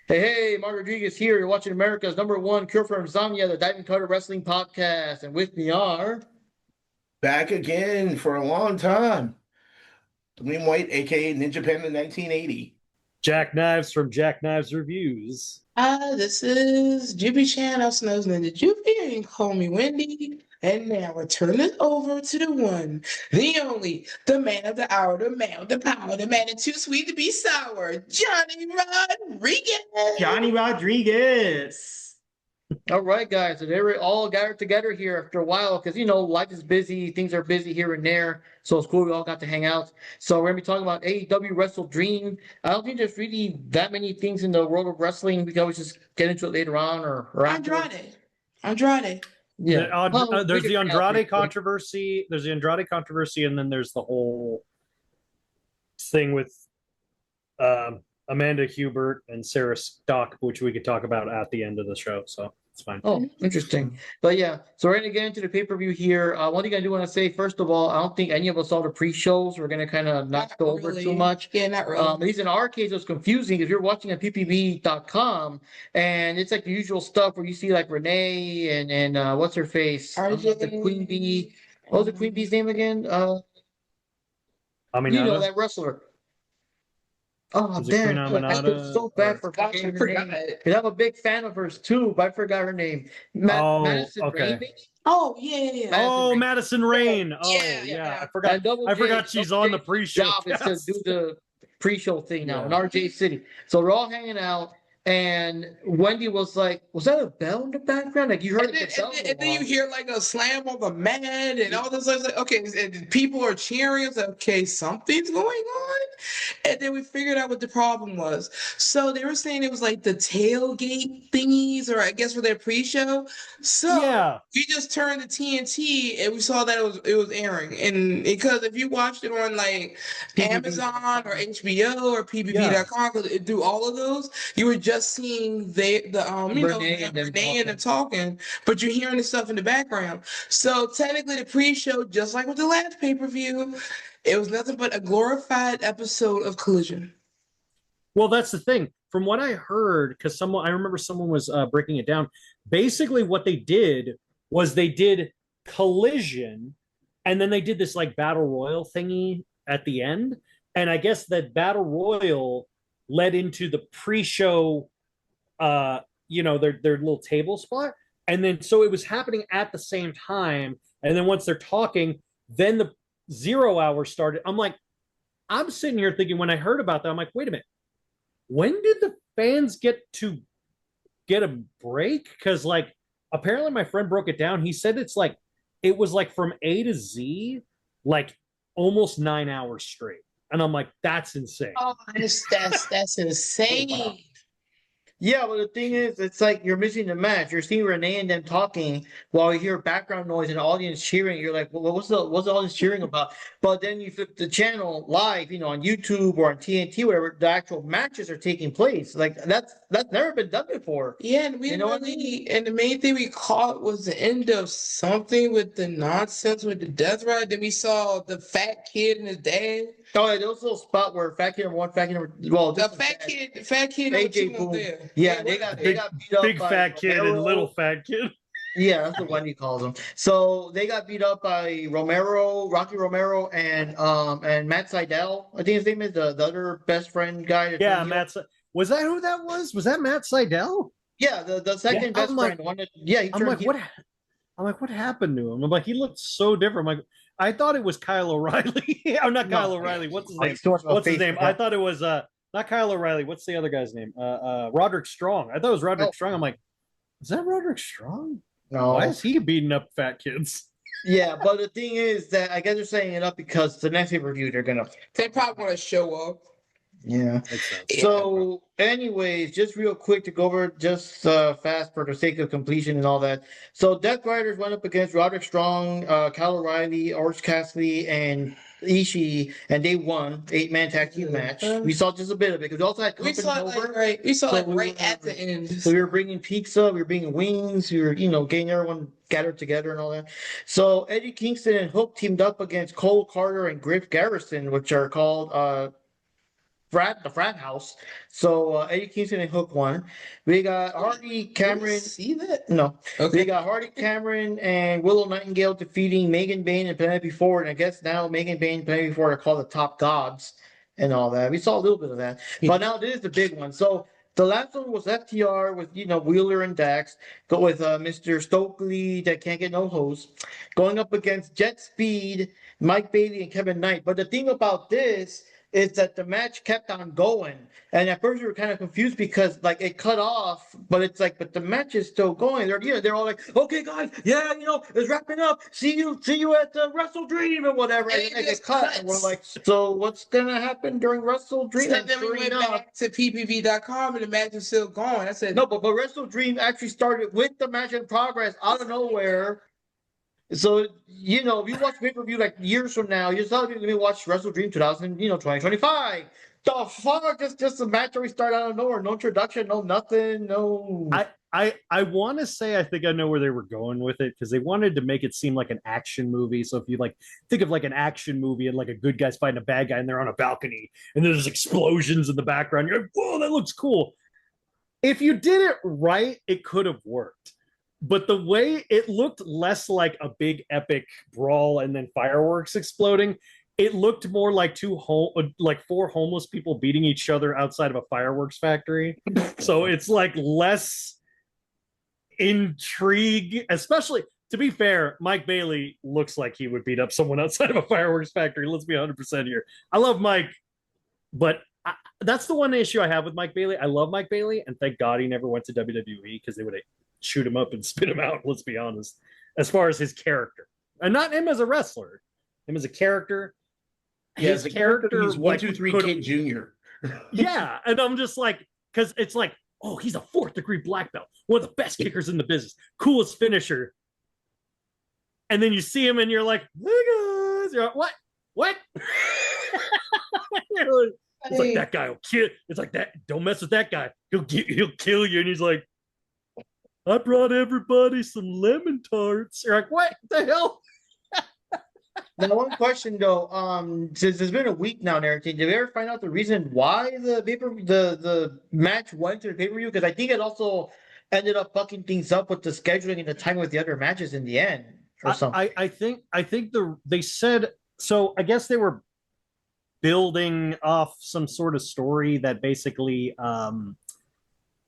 Hey, Mark Rodriguez here. You're watching America's #1 cure for insomnia, the Diving Cutter Wrestling Podcast. And with me are. Back again for a long time. William White, aka Ninja Panda 1980. Jackknives from Jackknives Reviews. This is Jibby Chan, also known as Ninja Juvie, and you can call me Wendy. And now we're turning it over to the one, the only, the man of the hour, the man with the power, the man that's too sweet to be sour, Johnny Rodriguez. Johnny Rodriguez. All right, guys. So they're all gathered together here after a while because, life is busy. Things are busy here and there. So it's cool. We all got to hang out. So we're going to be talking about AEW WrestleDream. I don't think there's really that many things in the world of wrestling. We can always just get into it later on or after. Andrade. Yeah. There's the Andrade controversy. There's the Andrade controversy, and then there's the whole thing with Amanda Hubert and Sarah Stock, which we could talk about at the end of the show. So it's fine. Oh, interesting. But yeah, so we're going to get into the pay-per-view here. One thing I do want to say, first of all, I don't think any of us saw the pre-shows. We're going to kind of not go over too much. Yeah, not really. At least in our case, it was confusing if you're watching at ppb.com and it's like the usual stuff where you see like Renee and what's her face? RJ. The Queen Bee. What was the Queen Bee's name again? That wrestler. Oh, damn. I feel so bad for forgetting her name. Because I'm a big fan of hers too, but I forgot her name. Madison Rain, maybe? Oh, yeah. Madison Rain. Oh, yeah. I forgot she's on the pre-show. Job is to do the pre-show thing now in RJ City. So we're all hanging out. And Wendy was like, "Was that a bell in the background? Like you heard it?" And then you hear like a slam on the mat and all this. I was like, okay, and people are cheering. I was like, okay, something's going on. And then we figured out what the problem was. So they were saying it was like the tailgate thingies, or I guess for their pre-show. So we just turned to TNT and we saw that it was airing. And because if you watched it on like Amazon or HBO or PBB.com, because do all of those, you were just seeing Renee and them talking, but you're hearing the stuff in the background. So technically, the pre-show, just like with the last pay-per-view, it was nothing but a glorified episode of Collision. Well, that's the thing. From what I heard, because I remember someone was breaking it down. Basically, what they did was they did Collision, and then they did this like battle royal thingy at the end. And I guess that battle royal led into the pre-show, their little table spot. And then, so it was happening at the same time. And then once they're talking, then the 0 hour started. I'm sitting here thinking, when I heard about that, I'm like, wait a minute. When did the fans get to get a break? Because like, apparently my friend broke it down. He said it was like from A to Z, like almost 9 hours straight. And I'm like, that's insane. Oh, that's insane. Yeah, but the thing is, it's like you're missing the match. You're seeing Renee and them talking while you hear background noise and the audience cheering. You're like, well, what's the audience cheering about? But then you flip the channel live, on YouTube or on TNT, whatever, the actual matches are taking place. Like that's never been done before. Yeah, and and the main thing we caught was the end of something with the nonsense with the death ride. Then we saw the fat kid and his dad. Oh, yeah, there was a little spot where fat kid number one, fat kid number the fat kid number two was there. Yeah, they got beat up big by fat kid Romero. and little fat kid. Yeah, that's what Wendy calls them. So they got beat up by Rocky Romero, and Matt Sydal. I think his name is the other best friend guy. Yeah, Matt. Was that who that was? Was that Matt Sydal? Yeah, the second best friend. I'm like, what happened to him? I'm like, he looked so different. I'm like, I thought it was Kyle O'Reilly. I'm not Kyle O'Reilly. What's his name? What's his name? I thought it was not Kyle O'Reilly. What's the other guy's name? Roderick Strong. I thought it was Roderick Strong. I'm like, is that Roderick Strong? No. Why is he beating up fat kids? Yeah, but the thing is that I guess they're saying it up because the next pay-per-view they're probably want to show up. Yeah. So, anyways, just real quick to go over just fast for the sake of completion and all that. So, Death Riders went up against Roderick Strong, Kyle O'Reilly, Orange Cassidy, and Ishii, and they won 8-man tag team match. We saw just a bit of it because we also had company over. We saw it right at the end. So we were bringing pizza, we were bringing wings, we were getting everyone gathered together and all that. So Eddie Kingston and Hook teamed up against Cole Carter and Griff Garrison, which are called the frat house. So Eddie Kingston and Hook won. We got Hardy, Cameron. See that? No, Okay. we got Hardy, Cameron, and Willow Nightingale defeating Megan Bayne and Penelope Ford. And I guess now Megan Bayne and Penelope Ford are called the top gods and all that. We saw a little bit of that, but now this is the big one. So the last one was FTR with Wheeler and Dax, go with Mr. Stokely that can't get no hose, going up against Jet Speed, Mike Bailey, and Kevin Knight. But the thing about this is that the match kept on going. And at first we were kind of confused because like it cut off, but it's like, but the match is still going. They're all like, okay, guys, yeah, it's wrapping up. See you at the WrestleDream or whatever. And then it cut, and we're like, so what's gonna happen during WrestleDream? So then we went back to PPV.com and the match is still going. I said, no, but WrestleDream actually started with the match in progress out of nowhere. So, if you watch pay-per-view like years from now, you're telling me to watch WrestleDream 2025. The fuck? Just a match where we start out of nowhere. No introduction, no nothing, no. I want to say I think I know where they were going with it because they wanted to make it seem like an action movie. So if you like think of like an action movie and like a good guy's fighting a bad guy and they're on a balcony and there's explosions in the background, you're like, whoa, that looks cool. If you did it right, it could have worked. But the way it looked less like a big epic brawl and then fireworks exploding, it looked more like four homeless people beating each other outside of a fireworks factory. So it's like less intrigue, especially to be fair, Mike Bailey looks like he would beat up someone outside of a fireworks factory. Let's be 100% here. I love Mike, but that's the one issue I have with Mike Bailey. I love Mike Bailey, and thank God he never went to WWE because they would have shoot him up and spit him out. Let's be honest. As far as his character, and not him as a wrestler, him as a character. Yeah, his character is 1-2-3 Kid Jr. Yeah, and I'm just like, because it's like, oh, he's a 4th degree black belt, one of the best kickers in the business, coolest finisher. And then you see him and you're like, niggas, you're like, what? It's like, that guy will kill. It's like, that. Don't mess with that guy. He'll kill you. And he's like, I brought everybody some lemon tarts. You're like, what the hell? Now, one question though, since it's been a week now and everything, did we ever find out the reason why the match went to the pay-per-view? Because I think it also ended up fucking things up with the scheduling and the time with the other matches in the end or something. I think they said so. I guess they were building off some sort of story that basically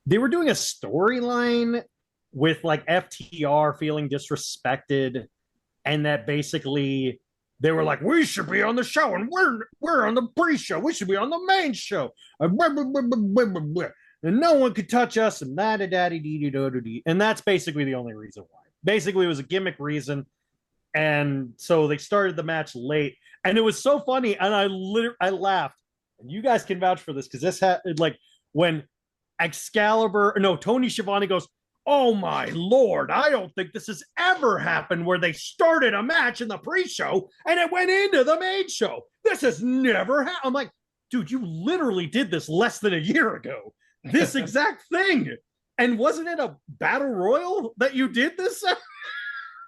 they were doing a storyline with like FTR feeling disrespected, and that basically they were like, we should be on the show and we're on the pre-show, we should be on the main show, and no one could touch us, and and that's basically the only reason why. Basically it was a gimmick reason, and so they started the match late, and it was so funny, and I laughed, and you guys can vouch for this because this had like when Tony Schiavone goes, oh my Lord, I don't think this has ever happened where they started a match in the pre-show and it went into the main show. This has never happened. I'm like, dude, you literally did this less than a year ago. This exact thing. And wasn't it a battle royal that you did this? I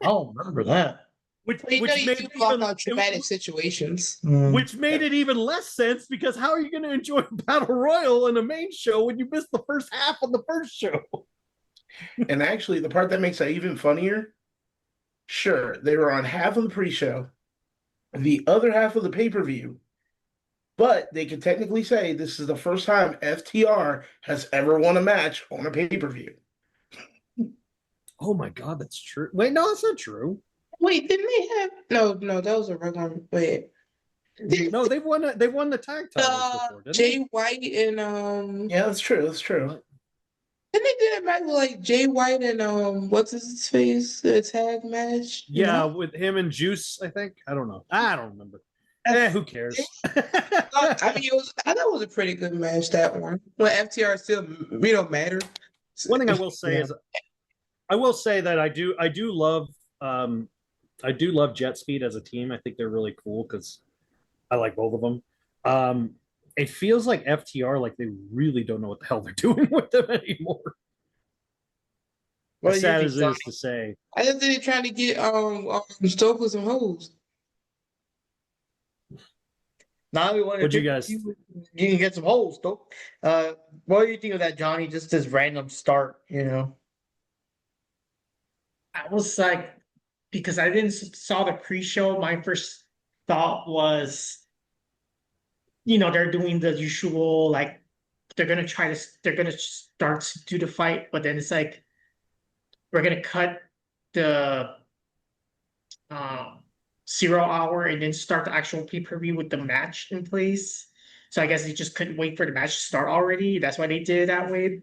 don't remember that. Which made it even traumatic situations. Which made it even less sense because how are you going to enjoy a battle royal in a main show when you missed the first half of the first show? And actually, the part that makes that even funnier, sure, they were on half of the pre-show, the other half of the pay-per-view, but they could technically say this is the first time FTR has ever won a match on a pay-per-view. Oh my God, that's true. Wait, no, that's not true. Wait, didn't they have no? That was a regular. Wait, no, they won the tag titles before, didn't Jay White and Yeah, that's true. That's true. Didn't they do that match with like Jay White and what's his face? The tag match? Yeah, with him and Juice, I think. I don't know. I don't remember. Who cares? I mean, I thought it was a pretty good match, that one. When FTR still mattered. One thing I will say is I will say that I do love Jet Speed as a team. I think they're really cool because I like both of them. It feels like FTR, like they really don't know what the hell they're doing with them anymore. As sad as it is to say. I just think they're trying to get Stokely some hoes. Now we want to What'd you guys- you can get some holes, though. What do you think of that, Johnny? Just this random start, you know? I was like, because I didn't saw the pre-show, my first thought was, they're doing the usual, like, they're gonna start to do the fight, but then it's like, we're gonna cut the 0 hour and then start the actual pay-per-view with the match in place. So I guess they just couldn't wait for the match to start already. That's why they did it that way.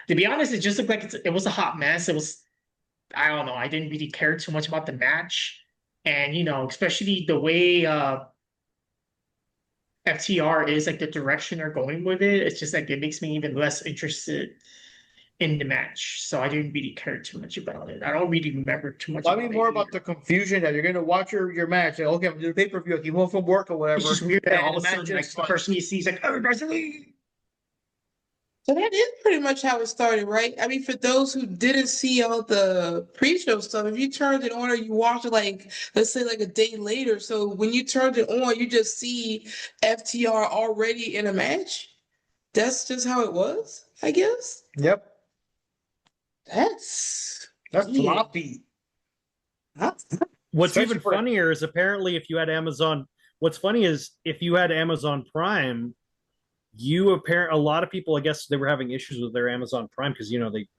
To be honest, it just looked like it was a hot mess. It was, I don't know, I didn't really care too much about the match. And especially the way FTR is, like, the direction they're going with it, it's just like it makes me even less interested in the match. So I didn't really care too much about it. I don't really remember too much. I mean, more about the confusion that you're going to watch your match. Like, okay, I'm doing pay per view. You home from work or whatever. It's just weird that and all of the a match sudden, like, is the fun. person you see is like, everybody's like, So that is pretty much how it started, right? I mean, for those who didn't see all the pre-show stuff, if you turned it on or you watched it, like, let's say like a day later, so when you turned it on, you just see FTR already in a match. That's just how it was, I guess. Yep. That's That's weird. floppy. What's Especially even for- funnier is apparently if you had Amazon. What's funny is if you had Amazon Prime, a lot of people, I guess, they were having issues with their Amazon Prime because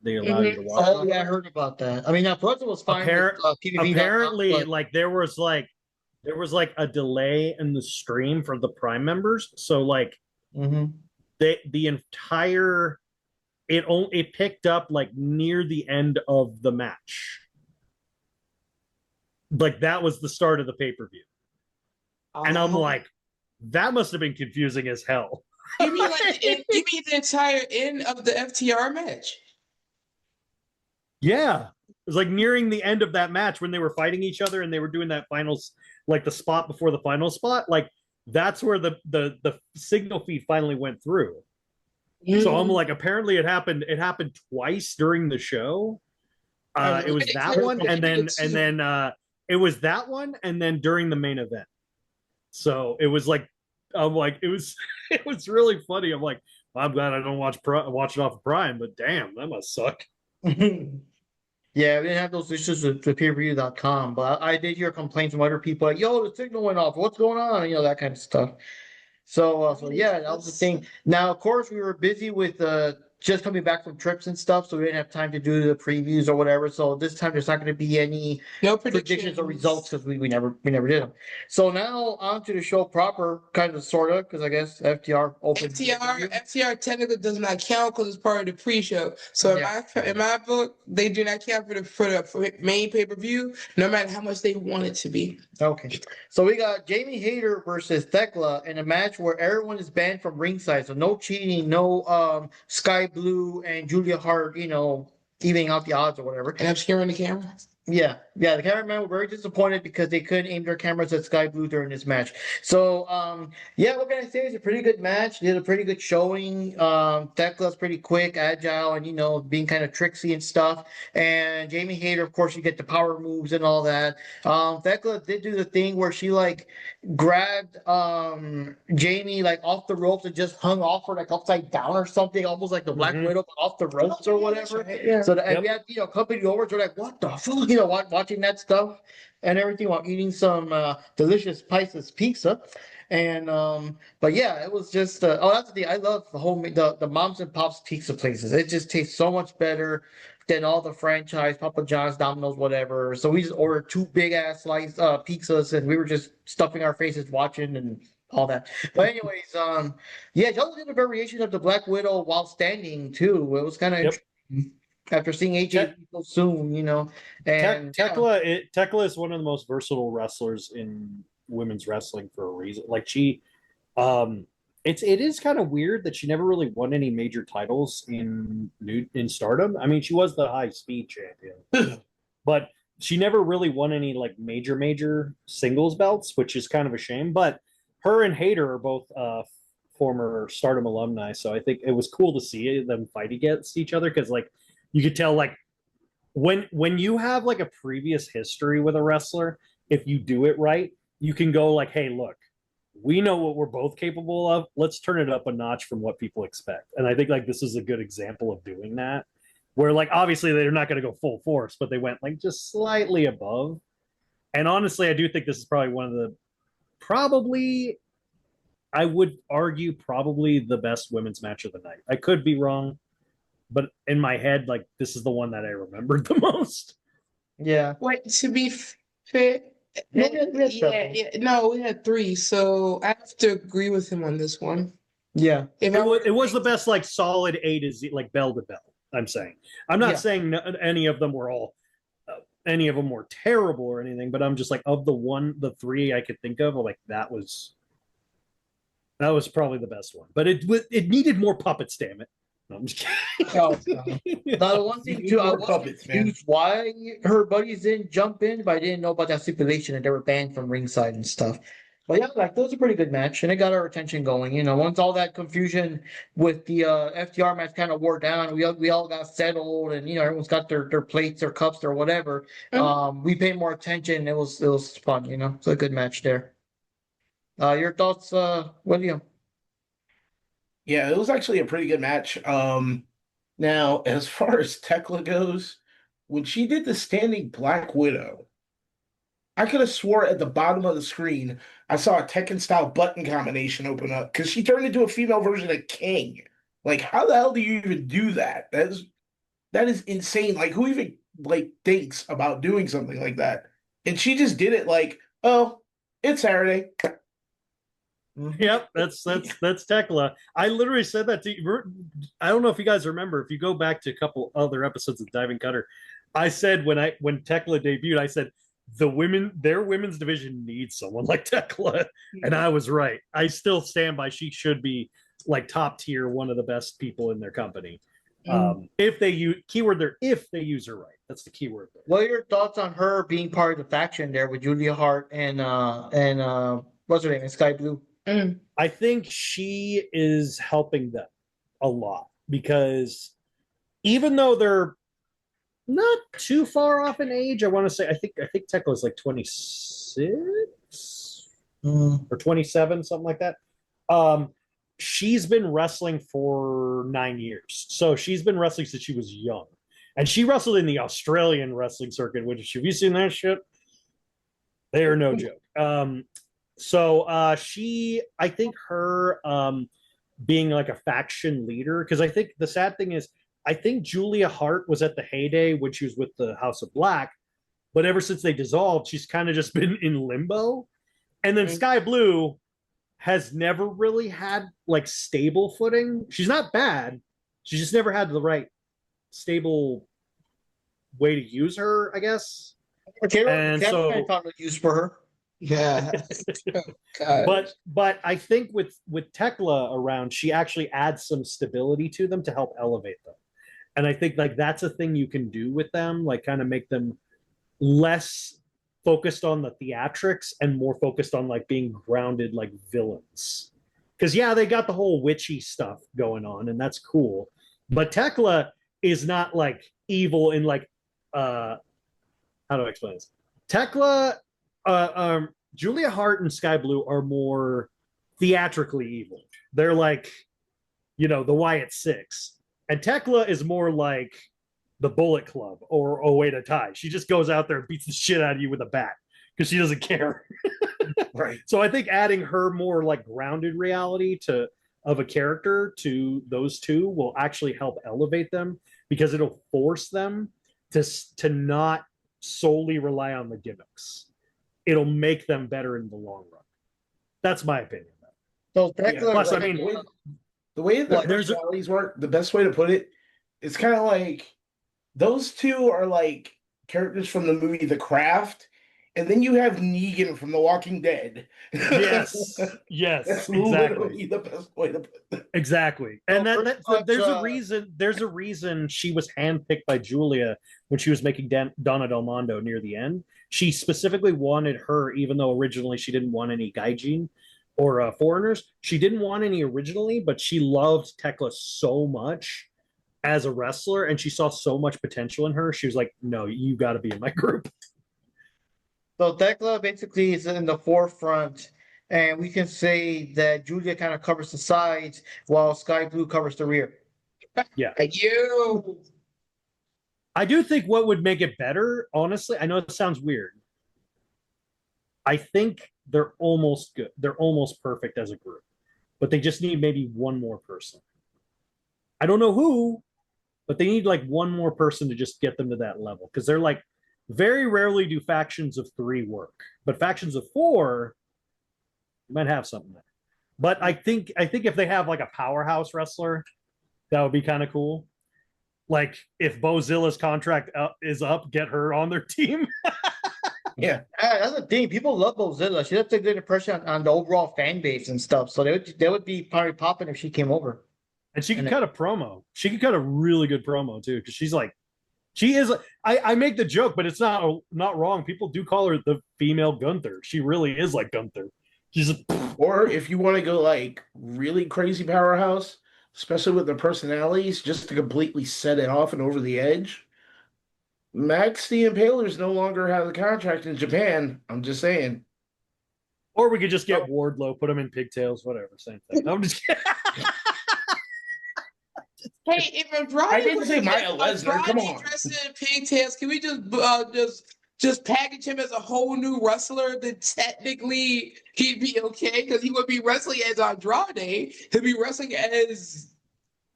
they allow you to watch. Oh, yeah, I heard about that. I mean, now Plus was fine. Apparently, like there was like a delay in the stream for the Prime members, so like the entire it picked up like near the end of the match. Like that was the start of the pay-per-view. And I'm like, that must have been confusing as hell. You mean you mean the entire end of the FTR match? Yeah. It was like nearing the end of that match when they were fighting each other and they were doing that finals, like the spot before the final spot. Like that's where the signal feed finally went through. So I'm like, apparently it happened twice during the show. It was that one, and then it was that one, and then during the main event. So it was like, I'm like, it was really funny. I'm like, well, I'm glad I don't watch it off of Prime, but damn, that must suck. Yeah, we didn't have those issues with payperview.com, but I did hear complaints from other people like, yo, the signal went off. What's going on? That kind of stuff. So yeah, that was the thing. Now, of course, we were busy with just coming back from trips and stuff, so we didn't have time to do the previews or whatever. So this time there's not going to be any No predictions or results because we never did them. So now on to the show proper, kind of sorta, because I guess FTR opened. FTR technically does not count because it's part of the pre-show. So in my book, they do not count for the main pay-per-view, no matter how much they want it to be. Okay, so we got Jamie Hayter versus Thekla in a match where everyone is banned from ringside, so no cheating, no Sky Blue and Julia Hart, evening out the odds or whatever. And obscuring the camera. Yeah, the cameramen were very disappointed because they couldn't aim their cameras at Sky Blue during this match. So, what can I say? It's a pretty good match. Did a pretty good showing. Thekla's pretty quick, agile, and being kind of tricksy and stuff. And Jamie Hayter, of course, you get the power moves and all that. Thekla did do the thing where she grabbed Jamie off the ropes and just hung off her upside down or something, almost like the Black Widow off the ropes or whatever. Right, yeah. So and we had company over, so what the fuck, watching that stuff and everything while eating some delicious Pisces pizza. And but yeah, it was just that's the thing. I love the moms and pops pizza places. It just tastes so much better than all the franchise Papa John's, Domino's, whatever. So we just ordered 2 big ass slice pizzas, and we were just stuffing our faces watching and all that. But anyways, y'all did a variation of the Black Widow while standing too. It was kind of interesting. After seeing AJ so soon, and Thekla is one of the most versatile wrestlers in women's wrestling for a reason. Like she, it is kind of weird that she never really won any major titles in Stardom. I mean, she was the high speed champion, but she never really won any major singles belts, which is kind of a shame. But her and Hayter are both former Stardom alumni, so I think it was cool to see them fight against each other because you could tell when you have a previous history with a wrestler, if you do it right, you can go like, hey, look, we know what we're both capable of. Let's turn it up a notch from what people expect. And I think like this is a good example of doing that, where like obviously they're not going to go full force, but they went like just slightly above. And honestly, I do think this is probably one of the probably I would argue probably the best women's match of the night. I could be wrong, but in my head, like this is the one that I remembered the most. Yeah. Wait, to be fair, No, we had several. no, we had three, so I have to agree with him on this one. Yeah. If I were It was the best like solid A to Z, like bell to bell. I'm saying. I'm not Yeah. saying any of them were all any of them were terrible or anything, but I'm just like of the three I could think of, like that was probably the best one. But it needed more puppets, damn it. No, I'm just kidding. Oh, now the one thing too, I More was puppets, man. confused why her buddies didn't jump in, but I didn't know about that stipulation and they were banned from ringside and stuff. But yeah, like that was a pretty good match, and it got our attention going. Once all that confusion with the FTR match kind of wore down, we all got settled, and everyone's got their plates, their cups, or whatever. We paid more attention. It was fun. It's a good match there. Your thoughts, William? Yeah, it was actually a pretty good match. Now, as far as Tekla goes, when she did the standing Black Widow, I could have swore at the bottom of the screen I saw a Tekken style button combination open up because she turned into a female version of King. Like, how the hell do you even do that? That is insane. Like, who even like thinks about doing something like that? And she just did it like, oh, it's Saturday. Yep, that's Tekla. I literally said that to you. I don't know if you guys remember. If you go back to a couple other episodes of Diving Cutter, I said when Tekla debuted, I said their women's division needs someone like Tekla, and I was right. I still stand by she should be like top tier, one of the best people in their company. If they use keyword there, if they use her right, that's the keyword there. What are your thoughts on her being part of the faction there with Julia Hart and what's her name? Sky Blue. I think she is helping them a lot because even though they're not too far off in age, I want to say I think Tekla is like 26 or 27, something like that. She's been wrestling for 9 years, so she's been wrestling since she was young, and she wrestled in the Australian wrestling circuit. Which, have you seen that shit? They are no joke. So I think her being like a faction leader, because I think the sad thing is, I think Julia Hart was at the heyday when she was with the House of Black, but ever since they dissolved, she's kind of just been in limbo. And then Sky Blue has never really had like stable footing. She's not bad. She just never had the right stable way to use her, I guess. Okay, and so I found a use for her. Yeah. God. But I think with Tekla around, she actually adds some stability to them to help elevate them. And I think like that's a thing you can do with them, like kind of make them less focused on the theatrics and more focused on like being grounded like villains. Because yeah, they got the whole witchy stuff going on, and that's cool. But Tekla is not like evil in like how do I explain this? Tekla Julia Hart and Sky Blue are more theatrically evil. They're like, the Wyatt Six. And Tekla is more like the Bullet Club or Oedo Tai. She just goes out there and beats the shit out of you with a bat because she doesn't care. Right. So I think adding her more like grounded reality of a character to those two will actually help elevate them because it'll force them to not solely rely on the gimmicks. It'll make them better in the long run. That's my opinion. So Tekla, Plus, I mean, the way the there's personalities work, the best way to put it, it's kind of like those two are like characters from the movie The Craft, and then you have Negan from The Walking Dead. yes, That's exactly. literally the best way to put it. Exactly. And there's a reason she was handpicked by Julia when she was making Donna Del Mondo near the end. She specifically wanted her, even though originally she didn't want any gaijin or foreigners. She didn't want any originally, but she loved Tekla so much as a wrestler, and she saw so much potential in her. She was like, no, you got to be in my group. So Thecla basically is in the forefront, and we can say that Julia kind of covers the sides while Sky Blue covers the rear. You. I do think what would make it better, honestly, I know it sounds weird. I think they're almost good. They're almost perfect as a group, but they just need maybe one more person. I don't know who, but they need like one more person to just get them to that level because they're like very rarely do factions of 3 work, but factions of 4 you might have something there. But I think if they have like a powerhouse wrestler, that would be kind of cool. Like if Bozilla's contract is up, get her on their team. Yeah. That's the thing. People love Bozilla. She left a good impression on the overall fan base and stuff. So they would be probably popping if she came over. And she could cut a promo. She could cut a really good promo too, because she's like, she is. I make the joke, but it's not wrong. People do call her the female Gunther. She really is like Gunther. She's a, Or if you want to go like really crazy powerhouse, especially with their personalities, just to completely set it off and over the edge. Max the Impalers no longer have the contract in Japan. I'm just saying. or we could just get Wardlow, put him in pigtails, whatever. Same thing. I'm just kidding. Hey, if Andrade I didn't say Maya Lesnar. Come on. dressed in pigtails, can we just package him as a whole new wrestler? Then technically he'd be okay because he would be wrestling as Andrade. He'd be wrestling as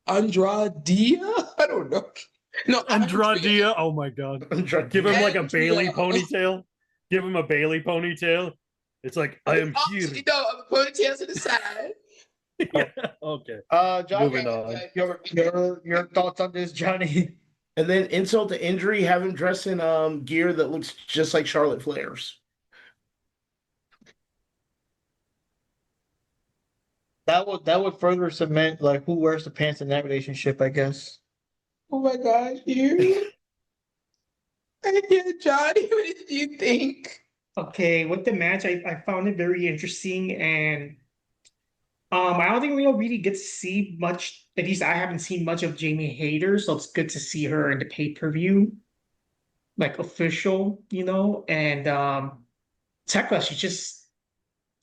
Andrade. I don't know. No, Andrade. Oh my god. Give him like a Bailey ponytail. Give him a Bailey ponytail. It's like I am here. No, ponytails to the side. Yeah, okay. Johnny, Moving on. Your thoughts on this, Johnny? And then insult to injury, have him dress in gear that looks just like Charlotte Flair's. That would further cement like who wears the pants in that relationship, I guess. Oh my gosh, you. Yeah, Johnny, what did you think? Okay, with the match, I found it very interesting, and I don't think we'll really get to see much. At least I haven't seen much of Jamie Hayter, so it's good to see her in the pay-per-view, like official, And Tekla, she's just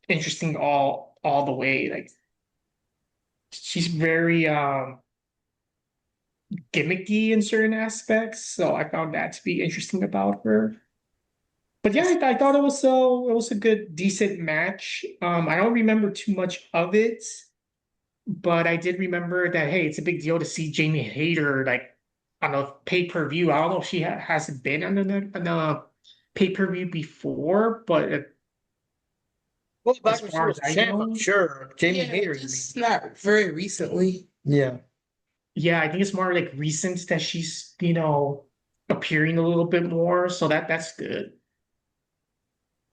interesting all the way. Like she's very gimmicky in certain aspects, so I found that to be interesting about her. But yeah, I thought it was a good, decent match. I don't remember too much of it, but I did remember that hey, it's a big deal to see Jamie Hayter like on a pay-per-view. I don't know if she hasn't been on a pay-per-view before, but Well, back as when she far was as I champ, know, I'm sure. Jamie Hayter. It's not very recently. Yeah. yeah, I think it's more like recent that she's appearing a little bit more. So that's good.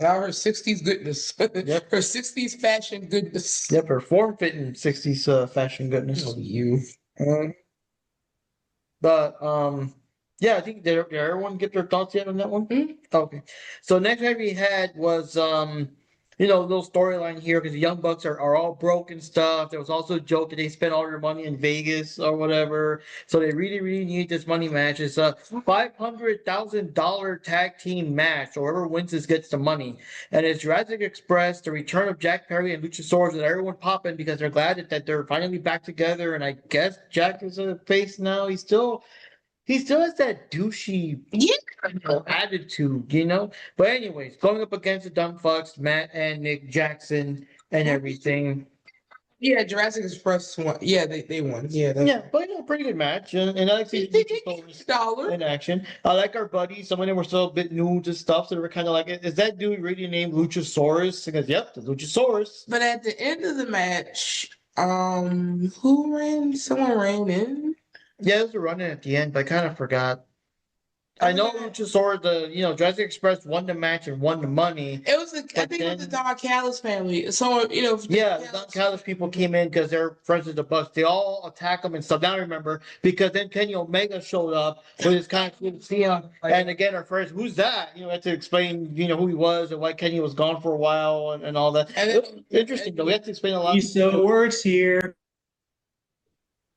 Now her 60s goodness. Yep. Her 60s fashion goodness. Yep, her form-fitting 60s fashion goodness. Oh, you. But yeah, I think did everyone get their thoughts yet on that one? Mhm. Okay. So next match we had was little storyline here because the Young Bucks are all broke and stuff. There was also a joke that they spent all their money in Vegas or whatever. So they really, really need this money match. It's a $500,000 tag team match. So whoever wins this gets the money. And it's Jurassic Express, the return of Jack Perry and Luchasaurus, and everyone popping because they're glad that they're finally back together. And I guess Jack is a face now. He still has that douchey attitude. But anyways, going up against the dumb fucks, Matt and Nick Jackson and everything. Yeah, Jurassic Express won. Yeah, they won. Yeah, Yeah, but pretty good match. And I like to see dollar. in action. I like our buddies. Some of them were still a bit new to stuff, so they were kind of like, is that dude really named Luchasaurus? Because yep, the Luchasaurus. But at the end of the match, who ran? Someone ran in. Yeah, it was a run-in at the end, but I kind of forgot. I know Luchasaurus, Jurassic Express won the match and won the money. It was I think it was the Don Callis family. Someone, Yeah, the Don Callis people came in because they're friends with the Bucks. They all attack them and stuff. Now I remember because then Kenny Omega showed up with his kind of cool to see him. And again, our friends, who's that? Had to explain, who he was and why Kenny was gone for a while and all that. And It was interesting though. We had to explain a lot. So works here.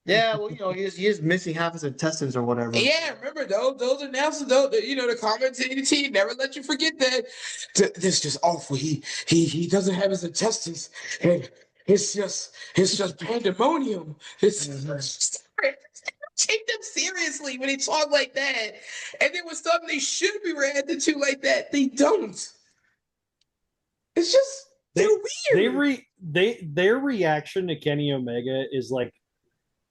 Yeah, well, he is missing half his intestines or whatever. Yeah, remember those announcers, the commentating team never let you forget that. This is just awful. He doesn't have his intestines, and it's just pandemonium. Take them seriously when they talk like that, and then when something they should be reacting to like that, they don't. It's just they're weird. Their reaction to Kenny Omega is like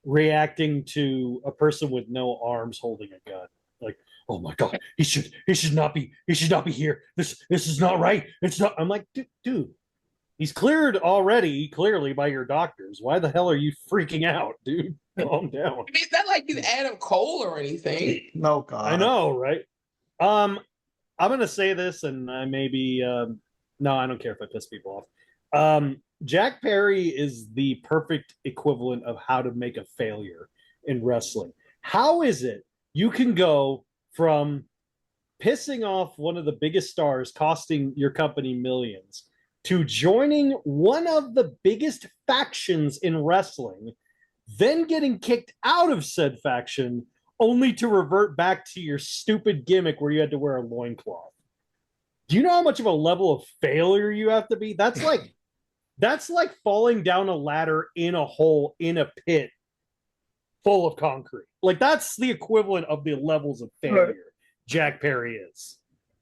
reacting to a person with no arms holding a gun. Like, oh my god, he should not be here. This is not right. It's not. I'm like, dude, he's cleared already, clearly by your doctors. Why the hell are you freaking out, dude? Calm down. I mean, it's not like he's Adam Cole or anything. No, God. I know, right? I'm gonna say this, and I maybe no, I don't care if I piss people off. Jack Perry is the perfect equivalent of how to make a failure in wrestling. How is it you can go from pissing off one of the biggest stars, costing your company millions, to joining one of the biggest factions in wrestling, then getting kicked out of said faction, only to revert back to your stupid gimmick where you had to wear a loincloth? Do you know how much of a level of failure you have to be? That's like falling down a ladder in a hole in a pit full of concrete. Like, that's the equivalent of the levels of failure right. Jack Perry is.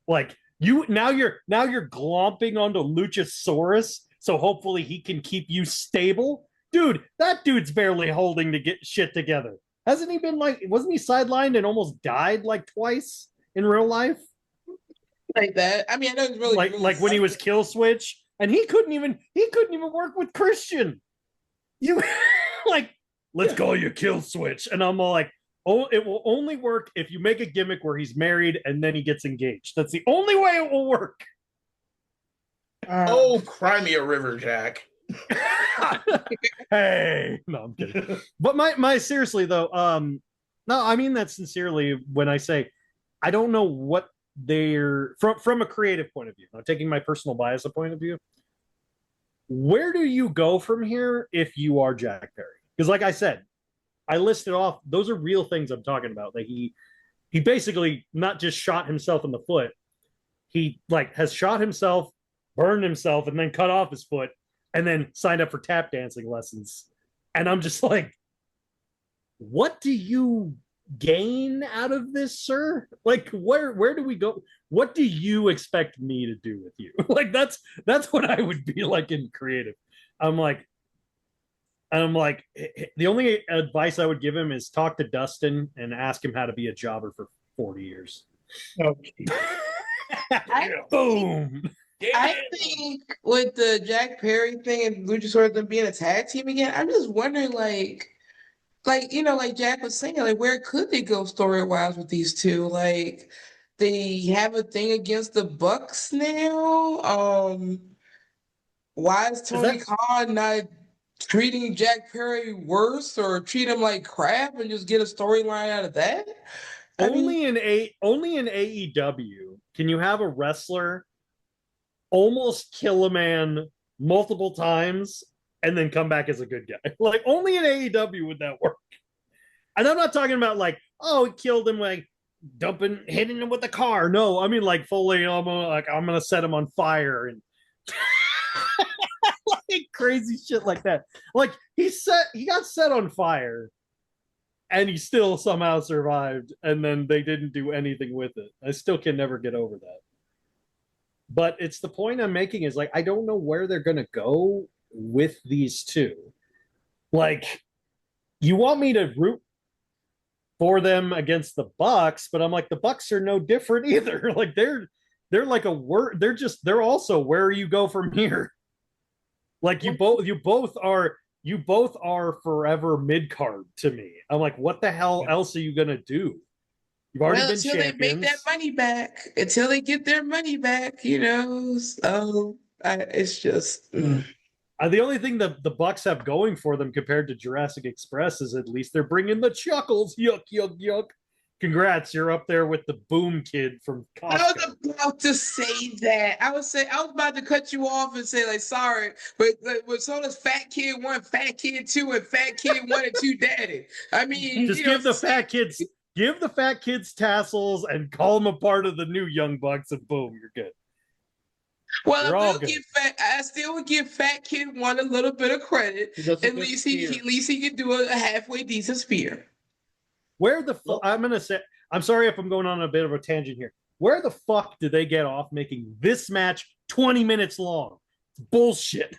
Like, you're glomping onto Luchasaurus, so hopefully he can keep you stable. Dude, that dude's barely holding to get shit together. Hasn't he been wasn't he sidelined and almost died like twice in real life? Like that. I mean, I know it's really like when he was Kill Switch, and he couldn't even work with Christian. You like, let's call you Kill Switch, and I'm all like, oh, it will only work if you make a gimmick where he's married and then he gets engaged. That's the only way it will work. Cry me a river, Jack. Hey, no, I'm kidding. But my seriously though, no, I mean that sincerely when I say I don't know what they're from a creative point of view. Now, taking my personal bias point of view, where do you go from here if you are Jack Perry? Because like I said, I listed off, those are real things I'm talking about. Like he basically not just shot himself in the foot, he like has shot himself, burned himself, and then cut off his foot, and then signed up for tap dancing lessons. And I'm just like, what do you gain out of this, sir? Like, where do we go? What do you expect me to do with you? Like, that's what I would be like in creative. I'm like, the only advice I would give him is talk to Dustin and ask him how to be a jobber for 40 years. Okay. Boom. I think with the Jack Perry thing and Luchasaurus them being a tag team again, I'm just wondering, like like Jack was saying, like where could they go story wise with these two? Like they have a thing against the Bucks now. Why is Tony Khan not treating Jack Perry worse or treat him like crap and just get a storyline out of that? Only in AEW can you have a wrestler almost kill a man multiple times and then come back as a good guy. Like, only in AEW would that work. And I'm not talking about like, oh, he killed him like hitting him with a car. No, I mean like fully, I'm gonna set him on fire and like crazy shit like that. Like he got set on fire and he still somehow survived, and then they didn't do anything with it. I still can never get over that. But it's the point I'm making is like, I don't know where they're going to go with these two. Like, you want me to root for them against the Bucks, but I'm like, the Bucks are no different either. Like they're like they're also where you go from here. Like you both are forever mid card to me. I'm like, what the hell else are you going to do? You've already been until champions. They make that money back, until they get their money back, So it's just. The only thing that the Bucks have going for them compared to Jurassic Express is at least they're bringing the chuckles, yuck, yuck, yuck, Congrats, you're up there with the Boom Kid from I Costco. was about to say that. I was about to cut you off and say, like, sorry, but so does Fat Kid 1, Fat Kid 2, and Fat Kid 1 and 2 Daddy. I mean, Just you know, give the fat kids tassels and call them a part of the new Young Bucks, and boom, you're good. well, You're all good. I still would give Fat Kid 1 a little bit of credit. He does a At good least spear. at least he could do a halfway decent spear. Where the fuck? I'm gonna say. I'm sorry if I'm going on a bit of a tangent here. Where the fuck did they get off making this match 20 minutes long? Bullshit.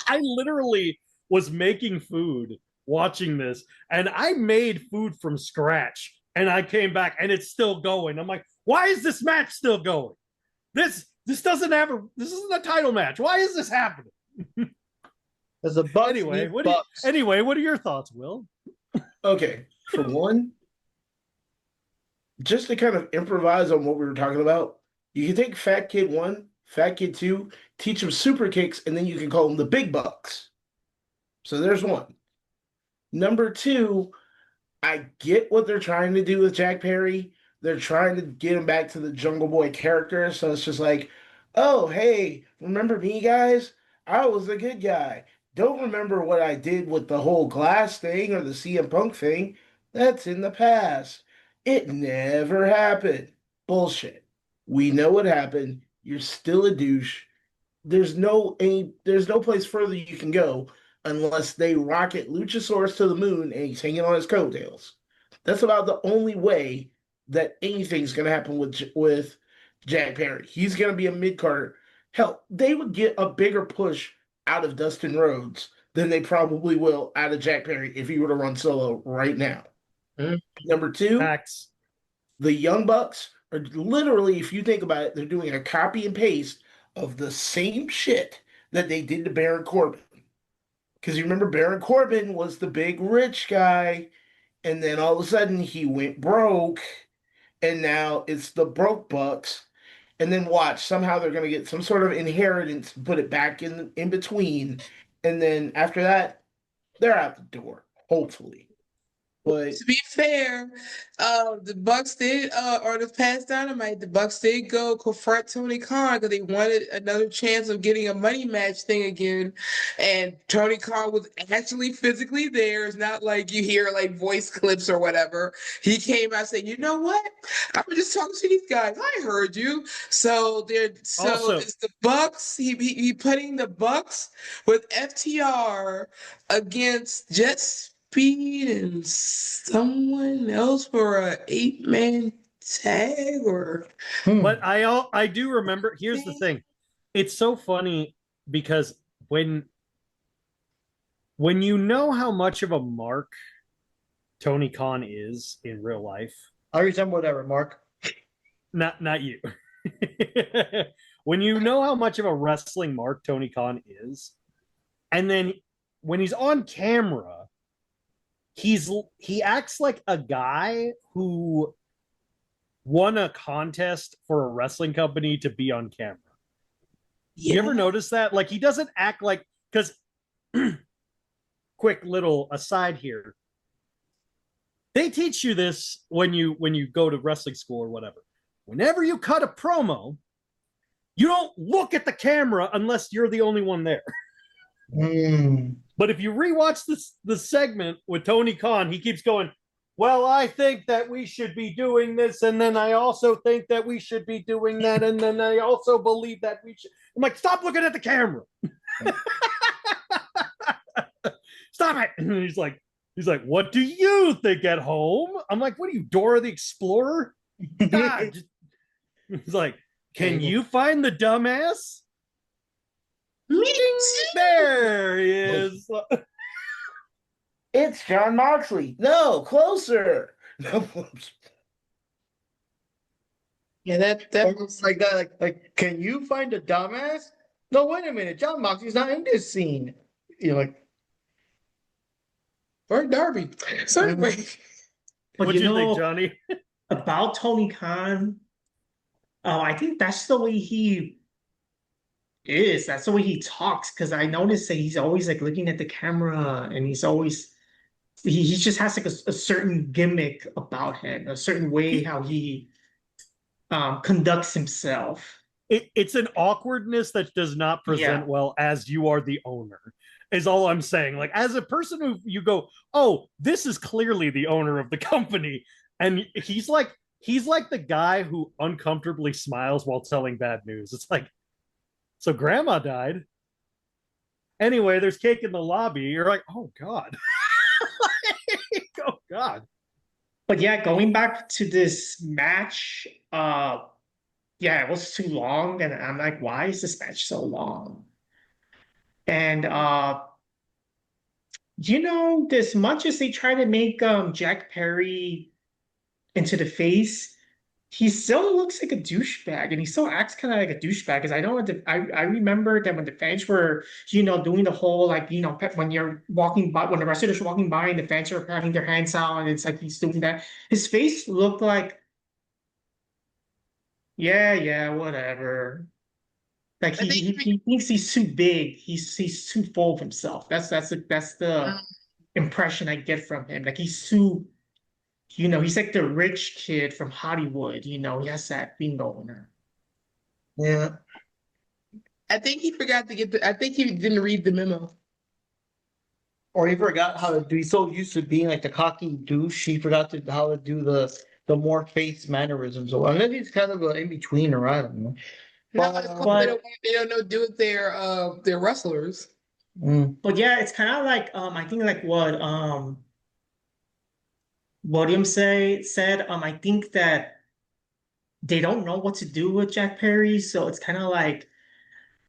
I literally was making food watching this, and I made food from scratch, and I came back and it's still going. I'm like, why is this match still going? This doesn't have this isn't a title match. Why is this happening? As a Bucks, Anyway, what Bucks. are your thoughts, Will? Okay, for one, just to kind of improvise on what we were talking about, you can take Fat Kid 1, Fat Kid 2, teach them super kicks, and then you can call them the Big Bucks. So there's one. Number two, I get what they're trying to do with Jack Perry. They're trying to get him back to the Jungle Boy character. So it's just like, oh, hey, remember me, guys? I was a good guy. Don't remember what I did with the whole Glass thing or the CM Punk thing. That's in the past. It never happened. Bullshit. We know what happened. You're still a douche. There's no place further you can go unless they rocket Luchasaurus to the moon and he's hanging on his coattails. That's about the only way that anything's going to happen with Jack Perry. He's going to be a mid-carder. Hell, they would get a bigger push out of Dustin Rhodes than they probably will out of Jack Perry if he were to run solo right now. Number two, Facts. the Young Bucks are literally, if you think about it, they're doing a copy and paste of the same shit that they did to Baron Corbin. Because you remember Baron Corbin was the big rich guy, and then all of a sudden he went broke, and now it's the broke Bucks. And then watch, somehow they're going to get some sort of inheritance and put it back in between. And then after that, they're out the door, hopefully. But To be fair, the Bucks did, or this past Dynamite, the Bucks did go confront Tony Khan because they wanted another chance of getting a money match thing again. And Tony Khan was actually physically there. It's not like you hear like voice clips or whatever. He came out and said, "You know what? I was just talking to these guys. I heard you." So Also- it's the Bucks. He putting the Bucks with FTR against Jets. Speed and someone else for a 8-man tag or But I do remember. Here's the thing: it's so funny because when you know how much of a mark Tony Khan is in real life, I resemble that remark. not you. When you know how much of a wrestling mark Tony Khan is, and then when he's on camera, he acts like a guy who won a contest for a wrestling company to be on camera. You ever notice that? Like, he doesn't act like, because quick little aside here, they teach you this when you go to wrestling school or whatever. Whenever you cut a promo, you don't look at the camera unless you're the only one there. But if you rewatch the segment with Tony Khan, he keeps going, well, I think that we should be doing this, and then I also think that we should be doing that, and then I also believe that we should. I'm like, stop looking at the camera. Stop it. And he's like, what do you think at home? I'm like, what are you, Dora the Explorer? God. He's like, can you find the dumbass? There he is. it's John Moxley. No, closer. yeah, that Almost like that. Like, can you find a dumbass? No, wait a minute. John Moxley's not in this scene. You're like, or Darby. So anyway, But What do you think, Johnny? about Tony Khan, I think that's the way he is. That's the way he talks. Because I noticed that he's always like looking at the camera, and he's always he just has like a certain gimmick about him, a certain way how he conducts himself. It's an awkwardness that does not present well as you are the owner, is all I'm saying. Like, as a person who you go, oh, this is clearly the owner of the company, and he's like the guy who uncomfortably smiles while telling bad news. It's like, so grandma died. Anyway, there's cake in the lobby. You're like, oh god. Oh god. But yeah, going back to this match, yeah, it was too long, and I'm like, why is this match so long? And as much as they try to make Jack Perry into the face, he still looks like a douchebag, and he still acts kind of like a douchebag. Because I know I remember that when the fans were, doing the whole like, when you're walking by, when the wrestlers are walking by and the fans are having their hands out, and it's like he's doing that. His face looked like, yeah, whatever. Like he thinks he's too big. He's too full of himself. That's the impression I get from him. Like he's too, he's like the rich kid from Hollywood. He has that bingo owner. Yeah. I think he forgot to get I think he didn't read the memo. Or he forgot how to do. He's so used to being like the cocky douche, he forgot how to do the more face mannerisms. So unless he's kind of an in between, or I don't know. No, But, it's 'cause they don't know do with their wrestlers. But yeah, it's kind of like I think like what William said. I think that they don't know what to do with Jack Perry, so it's kind of like,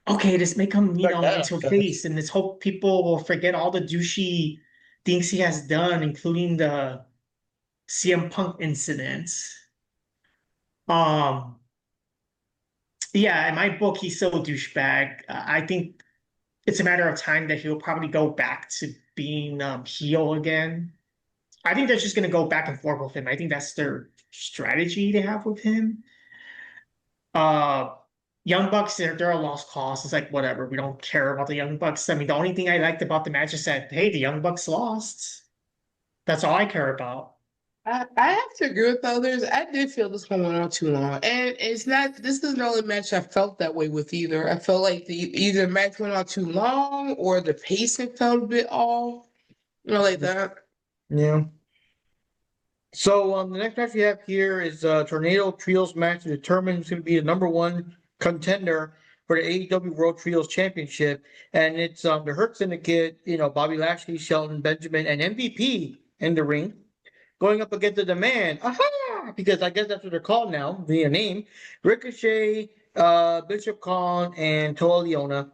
okay, just make him, into a face, and let's hope people will forget all the douchey things he has done, including the CM Punk incidents. Um, yeah, in my book, he's still a douchebag. I think it's a matter of time that he'll probably go back to being heel again. I think they're just gonna go back and forth with him. I think that's their strategy they have with him. Uh, Young Bucks, they're a lost cause. It's like whatever. We don't care about the Young Bucks. I mean, the only thing I liked about the match is that hey, the Young Bucks lost. That's all I care about. I have to agree with others. I did feel this one went on too long, and this isn't the only match I felt that way with either. I felt like either match went on too long or the pacing felt a bit off, like that. Yeah. So the next match we have here is Tornado Trios match to determine who's going to be the number one contender for the AEW World Trios Championship, and it's the Hurt Syndicate, Bobby Lashley, Shelton Benjamin, and MVP in the ring, going up against the Demand. Aha! Because I guess that's what they're called now, via name. Ricochet, Bishop Khan, and Toa Leona.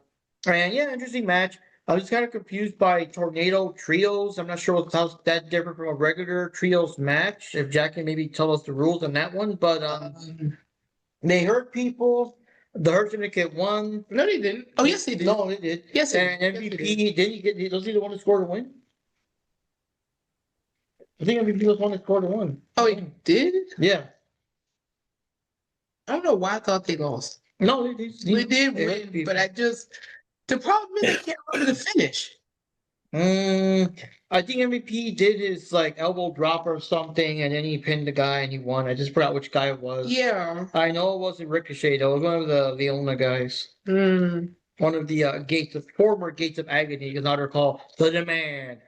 And yeah, interesting match. I was kind of confused by Tornado Trios. I'm not sure how's that different from a regular Trios match. If Jack can maybe tell us the rules on that one. But they hurt people. The Hurt Syndicate won. No, they didn't. Oh, yes, they did. No, they did. Yes, they and did. MVP, didn't he get, was he the one that scored a win? I think MVP was the one that scored a win. Oh, he did? Yeah. I don't know why I thought they lost. No, they did. They did win, but the problem is I can't remember the finish. I think MVP did his like elbow drop or something, and then he pinned the guy and he won. I just forgot which guy it was. Yeah. I know it wasn't Ricochet though. It was one of the Leona guys. One of the former Gates of Agony, you can recall the Demand.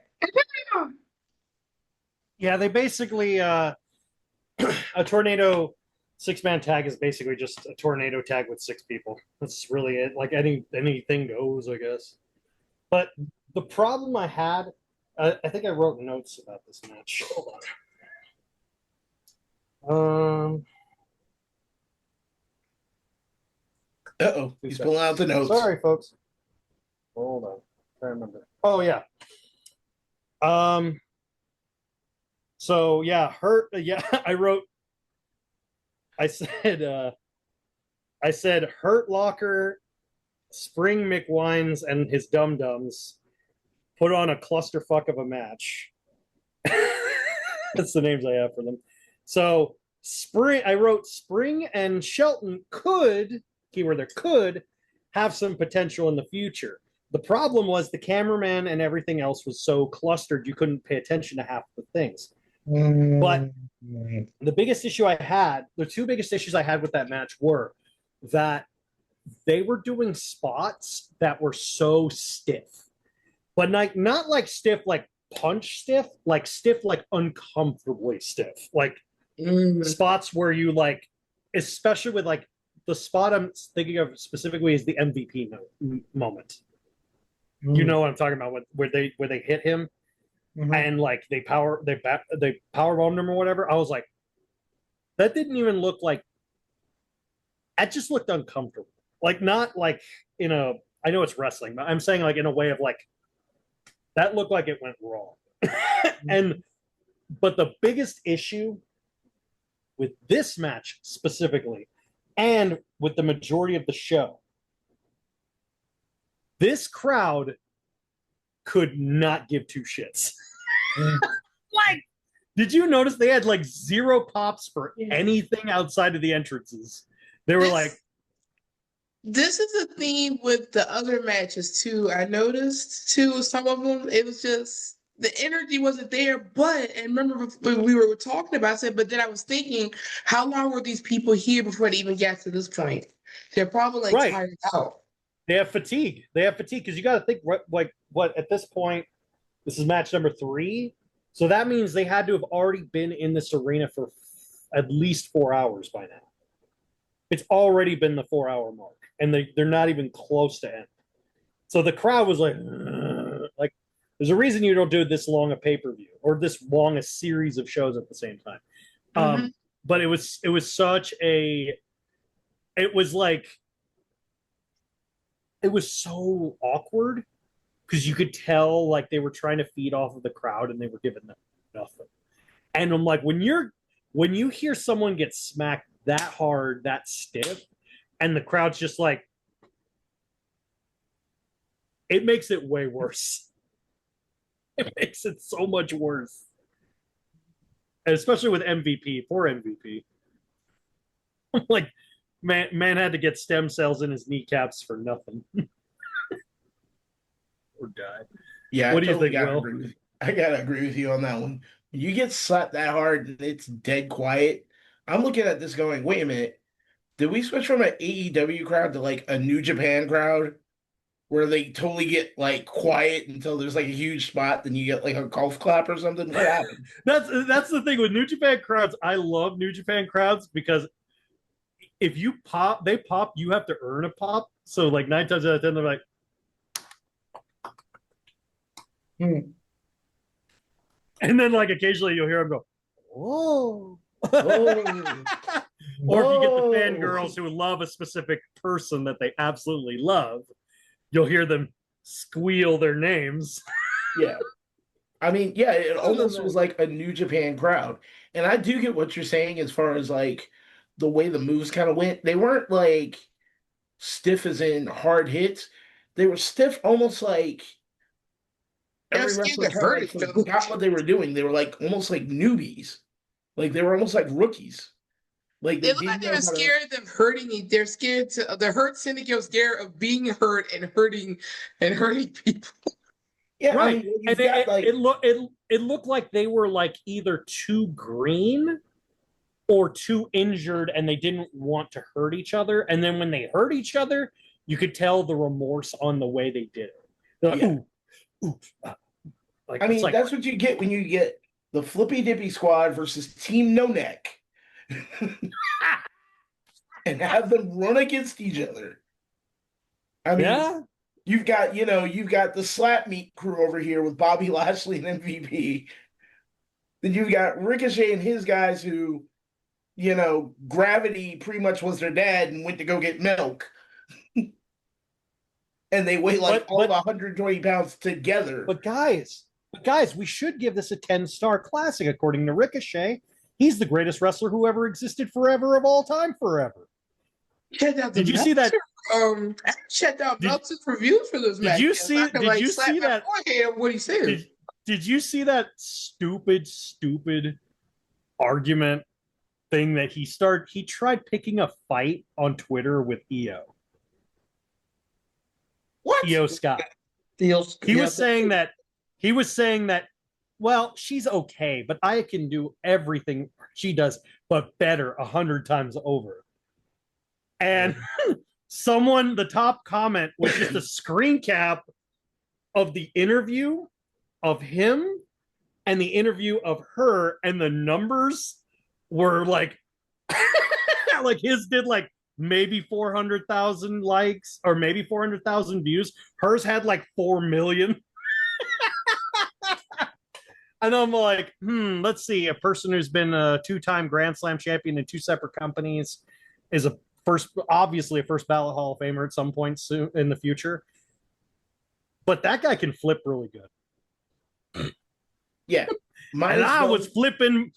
Yeah, they basically a tornado 6-man tag is basically just a tornado tag with 6 people. That's really it. Like anything goes, I guess. But the problem I had, I think I wrote notes about this match. Hold on. Uh-oh, he's pulling out the notes. Sorry, folks. Hold on. I remember. Oh yeah. So yeah, I said Hurt Locker, Spring McWines, and his Dum Dums put on a clusterfuck of a match. That's the names I have for them. So I wrote Spring and Shelton could, keyword there, could have some potential in the future. The problem was the cameraman and everything else was so clustered you couldn't pay attention to half the things. But the biggest issue I had, the two biggest issues I had with that match were that they were doing spots that were so stiff, but not like stiff, like punch stiff, like uncomfortably stiff, like spots where you like, especially with like the spot I'm thinking of specifically is the MVP moment. You know what I'm talking about, where they hit him and like they power bombed him or whatever. I was like, that didn't even look like. That just looked uncomfortable. Like not like in a. I know it's wrestling, but I'm saying like in a way of like that looked like it went wrong. But the biggest issue with this match specifically, and with the majority of the show, this crowd could not give two shits. Like, did you notice they had like 0 pops for anything outside of the entrances? They were like, this is a theme with the other matches too. I noticed too, some of them, it was just the energy wasn't there. But, and remember when we were talking about it, but then I was thinking, how long were these people here before they even got to this point? They're probably like tired out. They have fatigue. Because you got to think, what at this point, this is match number 3. So that means they had to have already been in this arena for at least 4 hours by now. It's already been the 4-hour mark, and they're not even close to end. So the crowd was like, there's a reason you don't do this long a pay-per-view or this long a series of shows at the same time. But it was such a, it was like, it was so awkward because you could tell like they were trying to feed off of the crowd and they were giving them nothing. And I'm like, when you hear someone get smacked that hard, that stiff, and the crowd's just like, it makes it way worse. It makes it so much worse. And especially with MVP, poor MVP. Like, man had to get stem cells in his kneecaps for nothing. Poor guy. Yeah, what do you think, Will? I gotta agree with you on that one. You get slapped that hard and it's dead quiet. I'm looking at this going, wait a minute. Did we switch from an AEW crowd to like a New Japan crowd where they totally get like quiet until there's like a huge spot, then you get like a golf clap or something? What happened? That's the thing with New Japan crowds. I love New Japan crowds because if you pop, they pop, you have to earn a pop. So like 9 times out of 10, they're like, and then like occasionally you'll hear them go, whoa. Or if you get the fangirls who love a specific person that they absolutely love, you'll hear them squeal their names. Yeah. I mean, yeah, it almost was like a New Japan crowd. And I do get what you're saying as far as like the way the moves kind of went. They weren't like stiff as in hard hits. They were stiff almost like every wrestler kind of like forgot what they were doing. They were like almost like newbies. Like they were almost like rookies. Like they look like they're scared of hurting. They're scared to the Hurt Syndicate was scared of being hurt and hurting people. Yeah, right. I mean, it looked like they were like either too green or too injured, and they didn't want to hurt each other. And then when they hurt each other, you could tell the remorse on the way they did it. They're like, ooh. Like, I mean, that's what you get when you get the Flippy Dippy Squad versus Team No Neck. And have them run against each other. I mean, you've got the Slap Meat crew over here with Bobby Lashley and MVP. Then you've got Ricochet and his guys who, Gravity pretty much was their dad and went to go get milk. And they weigh like all 120 pounds together. But guys, we should give this a 10-star classic according to Ricochet. He's the greatest wrestler who ever existed forever of all time forever. Did you see that? Checked out Meltzer's reviews for this match. Did you see that? What he said. Did you see that stupid argument thing that he tried picking a fight on Twitter with EO. What? EO Scott. He was saying that, well, she's okay, but I can do everything she does, but better 100 times over. And the top comment was just a screen cap of the interview of him and the interview of her, and the numbers were like, like his did like maybe 400,000 likes or maybe 400,000 views. Hers had like 4 million. And I'm like, let's see. A person who's been a 2-time Grand Slam champion in 2 separate companies is obviously a first ballot Hall of Famer at some point soon in the future. But that guy can flip really good. Yeah. And I was flipping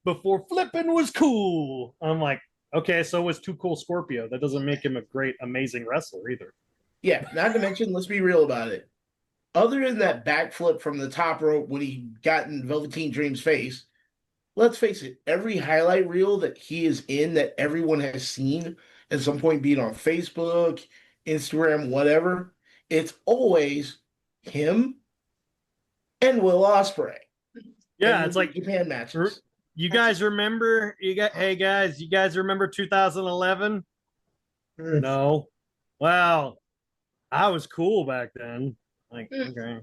before flipping was cool. I'm like, okay, so was Too Cool Scorpio. That doesn't make him a great, amazing wrestler either. Yeah, not to mention, let's be real about it. Other than that backflip from the top rope when he got in Velveteen Dream's face, let's face it, every highlight reel that he is in that everyone has seen at some point, be it on Facebook, Instagram, whatever, it's always him and Will Ospreay. Yeah, it's like Japan matches. You guys remember? Hey guys, you guys remember 2011? No. Well, I was cool back then. Like, okay.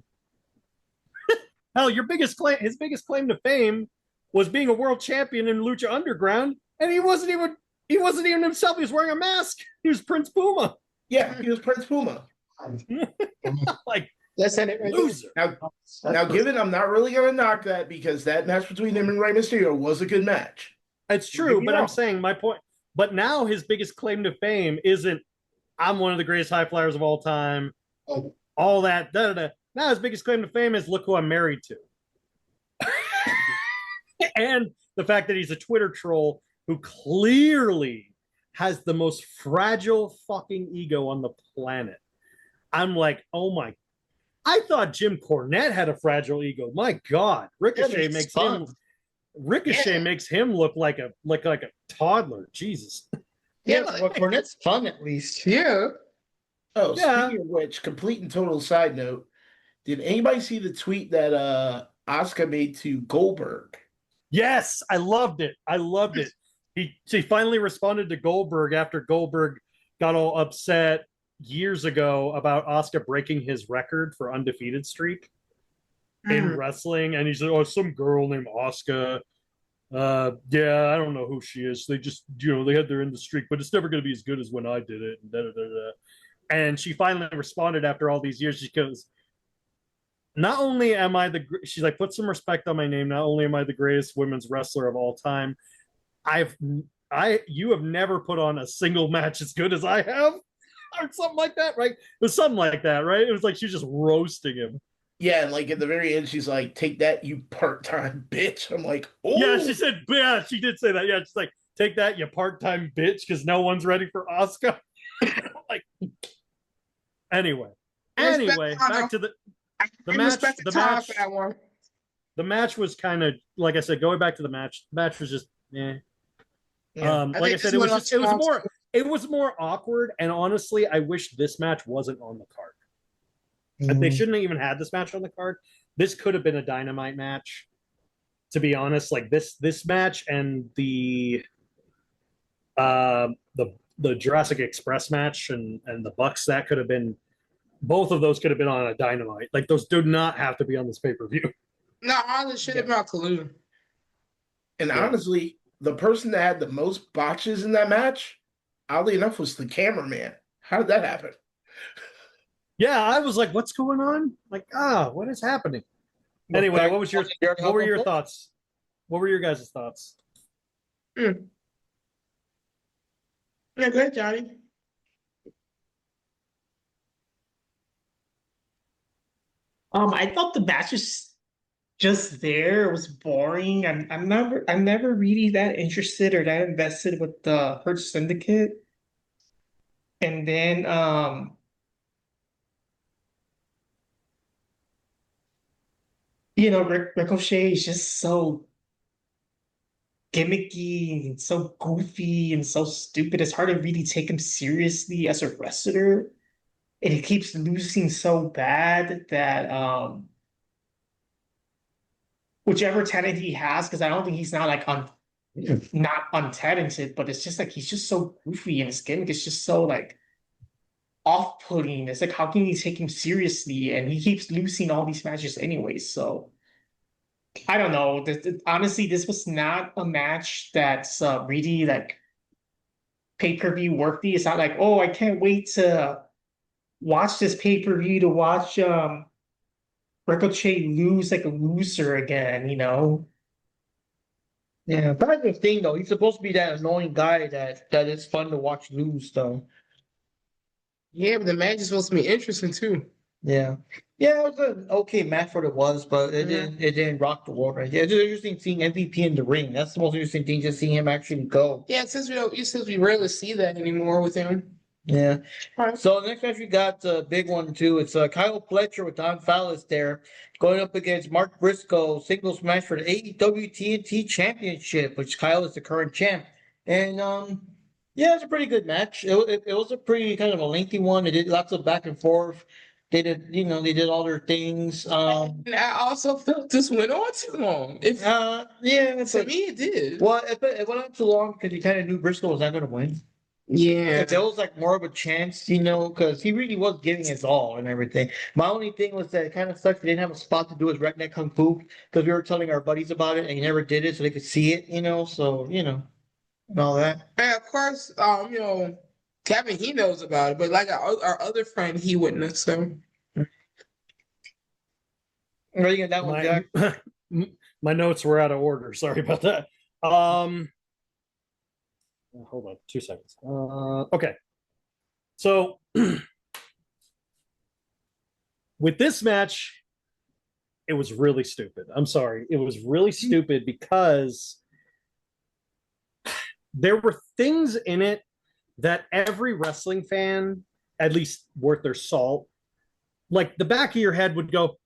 Hell, his biggest claim to fame was being a world champion in Lucha Underground, and he wasn't even himself. He was wearing a mask. He was Prince Puma. Yeah, he was Prince Puma. Like, Let's end it right loser. Now, given I'm not really going to knock that because that match between him and Rey Mysterio was a good match. It's true, but I'm saying my point. But now his biggest claim to fame isn't I'm one of the greatest high flyers of all time. Oh. All that. Now his biggest claim to fame is look who I'm married to. And the fact that he's a Twitter troll who clearly has the most fragile fucking ego on the planet. I'm like, oh my. I thought Jim Cornette had a fragile ego. My God. Ricochet makes him look like a toddler. Jesus. Yeah, well, Cornette's fun at least. Yeah. Oh, Yeah. speaking of which, complete and total side note, did anybody see the tweet that Asuka made to Goldberg? Yes, I loved it. She finally responded to Goldberg after Goldberg got all upset years ago about Asuka breaking his record for undefeated streak in wrestling, and he said, "Oh, some girl named Asuka. Yeah, I don't know who she is. They just, they had their in the streak, but it's never going to be as good as when I did it." And da, da, da, da. And she finally responded after all these years. She goes, "Not only am I she's like, put some respect on my name. Not only am I the greatest women's wrestler of all time, you have never put on a single match as good as I have." Or something like that, right? It was something like that, right? It was like she was just roasting him. Yeah, and like at the very end, she's like, "Take that, you part-time bitch." I'm like, "Oh." Yeah, she said, yeah, she did say that. Yeah, she's like, "Take that, you part-time bitch," because no one's ready for Asuka. Like, anyway, back to the match. The match was kind of, like I said, going back to the match. The match was just, eh. Yeah. Like I said, it was more awkward, and honestly, I wish this match wasn't on the card. They shouldn't have even had this match on the card. This could have been a Dynamite match, to be honest. Like this match and the Jurassic Express match and the Bucks, that could have been, both of those could have been on a Dynamite. Like those do not have to be on this pay-per-view. No, all this shit about collusion. And honestly, the person that had the most botches in that match, oddly enough, was the cameraman. How did that happen? Yeah, I was like, what's going on? Like, what is happening? Anyway, what were your thoughts? What were your guys' thoughts? Yeah, good, Johnny. I thought the match was just there. It was boring. I'm never really that interested or that invested with the Hurt Syndicate. And then Ricochet is just so gimmicky and so goofy and so stupid. It's hard to really take him seriously as a wrestler. and he keeps losing so bad that whichever talent he has, because I don't think he's not like not untalented, but it's just like he's just so goofy and his gimmick is just so like off-putting. It's like how can you take him seriously? And he keeps losing all these matches anyway. So I don't know. Honestly, this was not a match that's really like pay-per-view worthy. It's not like, oh, I can't wait to watch this pay-per-view to watch Ricochet lose like a loser again, you know? Yeah, but that's the thing though. He's supposed to be that annoying guy that is fun to watch lose though. Yeah, but the match is supposed to be interesting too. Yeah. Yeah, it was an okay match for what it was, but it didn't rock the world right. Yeah, it's just interesting seeing MVP in the ring. That's the most interesting thing, just seeing him actually go. Yeah, since we rarely see that anymore with him. Yeah. All right. So the next match we got a big one too. It's Kyle Fletcher with Don Fallis there going up against Mark Briscoe, singles match for the AEW TNT Championship, which Kyle is the current champ. And yeah, it's a pretty good match. It was a pretty kind of a lengthy one. They did lots of back and forth. They did, they did all their things. And I also felt this went on too long. Yeah, To me, it did. well, it went on too long because you kind of knew Briscoe was not going to win. Yeah. If there was like more of a chance, because he really was giving his all and everything. My only thing was that it kind of sucked. He didn't have a spot to do his redneck kung fu because we were telling our buddies about it and he never did it so they could see it, so, and all that. And of course, Kevin, he knows about it, but like our other friend, he wouldn't have. So Where you get that one, Jack? My notes were out of order. Sorry about that. Hold on 2 seconds. Okay. So with this match, it was really stupid. I'm sorry. It was really stupid because there were things in it that every wrestling fan, at least worth their salt, like the back of your head would go,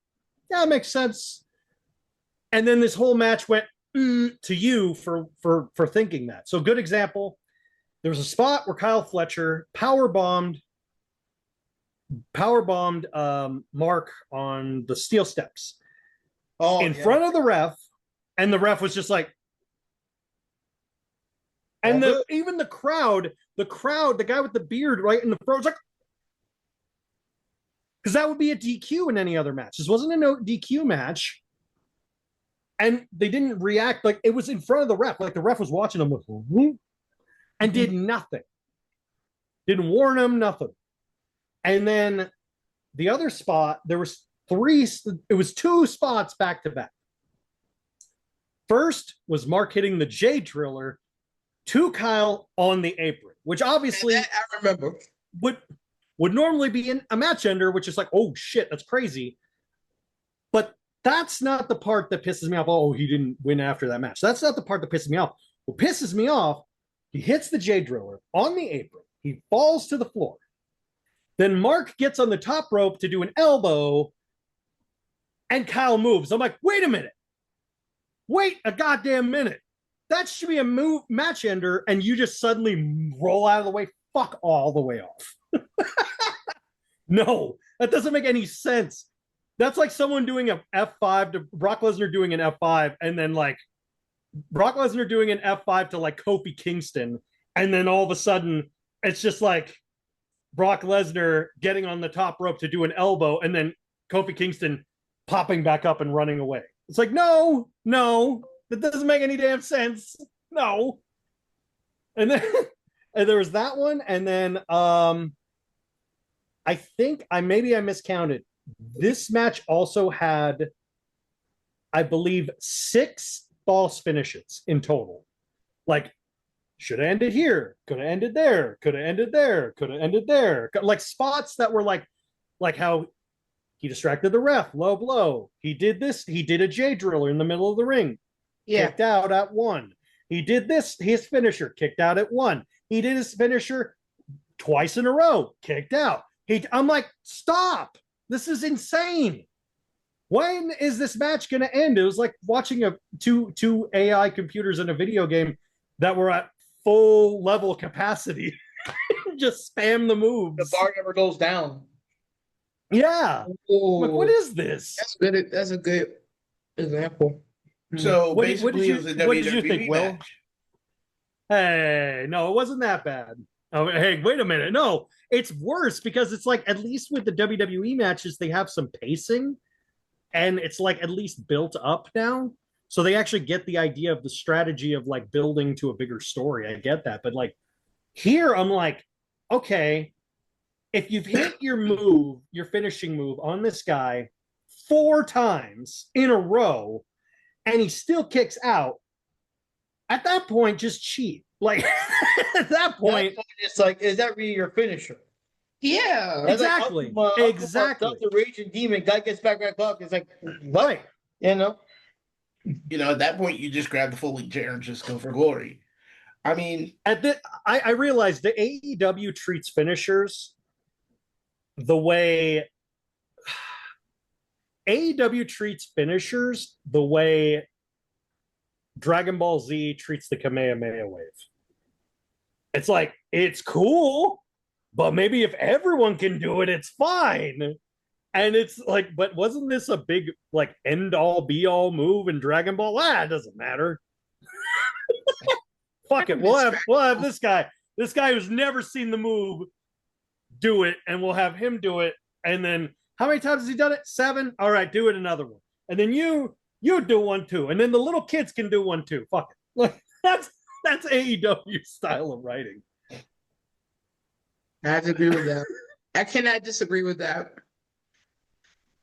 yeah, it makes sense. And then this whole match went to you for thinking that. So good example, there was a spot where Kyle Fletcher power bombed Mark on the steel steps in front of the ref, and the ref was just like, and even the crowd, the guy with the beard right in the front was like, because that would be a DQ in any other match. This wasn't a no DQ match. And they didn't react, like it was in front of the ref, like the ref was watching them and did nothing. Didn't warn him, nothing. And then the other spot, it was 2 spots back to back. First was Mark hitting the J Driller to Kyle on the apron, which obviously I remember would normally be in a match ender, which is like, oh shit, that's crazy. But that's not the part that pisses me off. Oh, he didn't win after that match. That's not the part that pisses me off. What pisses me off, he hits the J Driller on the apron. He falls to the floor. Then Mark gets on the top rope to do an elbow, and Kyle moves. I'm like, wait a minute. Wait a goddamn minute. That should be a match ender, and you just suddenly roll out of the way. Fuck all the way off. No, that doesn't make any sense. That's like someone doing an F5 to Brock Lesnar doing an F5, and then like Brock Lesnar doing an F5 to like Kofi Kingston, and then all of a sudden it's just like Brock Lesnar getting on the top rope to do an elbow, and then Kofi Kingston popping back up and running away. It's like, no, that doesn't make any damn sense. No. And then and there was that one, and then I think I miscounted. This match also had, I believe, 6 false finishes in total. Like, should have ended here, could have ended there, could have ended there, could have ended there. Like spots that were like how he distracted the ref, low blow. He did this, he did a J Driller in the middle of the ring, kicked out at 1. He did this, his finisher, kicked out at 1. He did his finisher twice in a row, kicked out. I'm like, stop. This is insane. When is this match going to end? It was like watching two AI computers in a video game that were at full level capacity. Just spam the moves. The bar never goes down. Yeah. I'm like, what is this? That's good. That's a good example. So What did basically, you- it was a what did you WWE think, Will? match. Hey, no, it wasn't that bad. Oh, hey, wait a minute. No, it's worse because it's like at least with the WWE matches, they have some pacing and it's like at least built up now. So they actually get the idea of the strategy of like building to a bigger story. I get that. But like here, I'm like, okay, if you've hit your move, your finishing move on this guy 4 times in a row and he still kicks out, at that point, just cheat. Like at that point, It's like, is that really your finisher? Yeah. That's exactly, like exactly. The raging demon guy gets back right up. It's like, what? Right. You know? You know, at that point, you just grab the folding chair and just go for glory. I mean, I realized the AEW treats finishers the way AEW treats finishers the way Dragon Ball Z treats the Kamehameha wave. It's like, it's cool, but maybe if everyone can do it, it's fine. And it's like, but wasn't this a big like end all be all move in Dragon Ball? It doesn't matter. Fuck it. We'll have this guy who's never seen the move do it, and we'll have him do it. And then how many times has he done it? 7. All right, do it another one. And then you do one too. And then the little kids can do one too. Fuck it. Like that's AEW style of writing. I have to agree with that. I cannot disagree with that.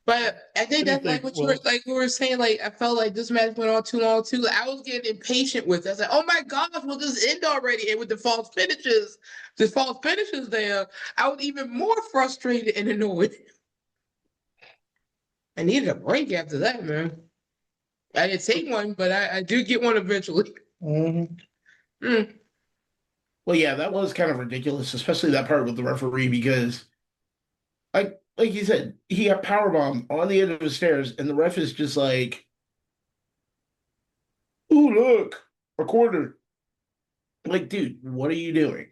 But I think that's like what you were like we were saying. Like I felt like this match went on too long too. Like, I was getting impatient with it. I was like, oh my gosh, will this end already? And with the false finishes there, I was even more frustrated and annoyed. I needed a break after that, man. I didn't take one, but I do get one eventually. Mm-hmm. Mm. well, yeah, that was kind of ridiculous, especially that part with the referee, because, like you said, he got powerbombed on the end of the stairs, and the ref is just like, "Ooh, look, a quarter." Like, dude, what are you doing?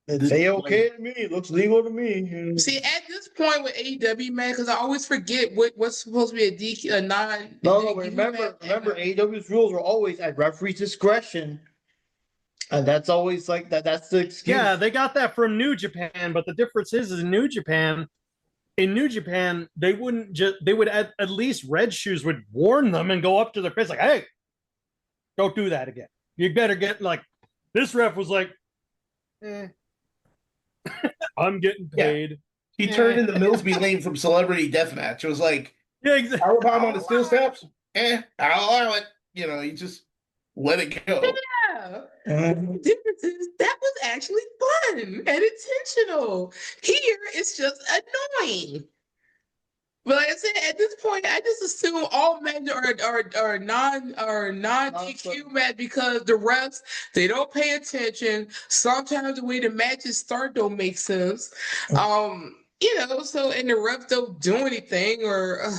It's okay to me. It looks legal to me. See, at this point with AEW, man, because I always forget what's supposed to be a DQ, a non. No, DQ remember, match. AEW's rules are always at referee's discretion. And that's always like that. That's the excuse. Yeah, they got that from New Japan, but the difference is in New Japan, they wouldn't just they would at least Red Shoes would warn them and go up to their face like, hey, don't do that again. You better get like this ref was like, I'm getting paid. He turned into Millsby Lane from Celebrity Deathmatch. It was like, Yeah, exactly. powerbomb on the steel steps? I'll allow it. You know, you just let it go. Yeah. That was actually fun and intentional. Here, it's just annoying. But like I said, at this point, I just assume all men are non DQ men because the refs they don't pay attention. Sometimes the way the matches start don't make sense. So and the refs don't do anything or.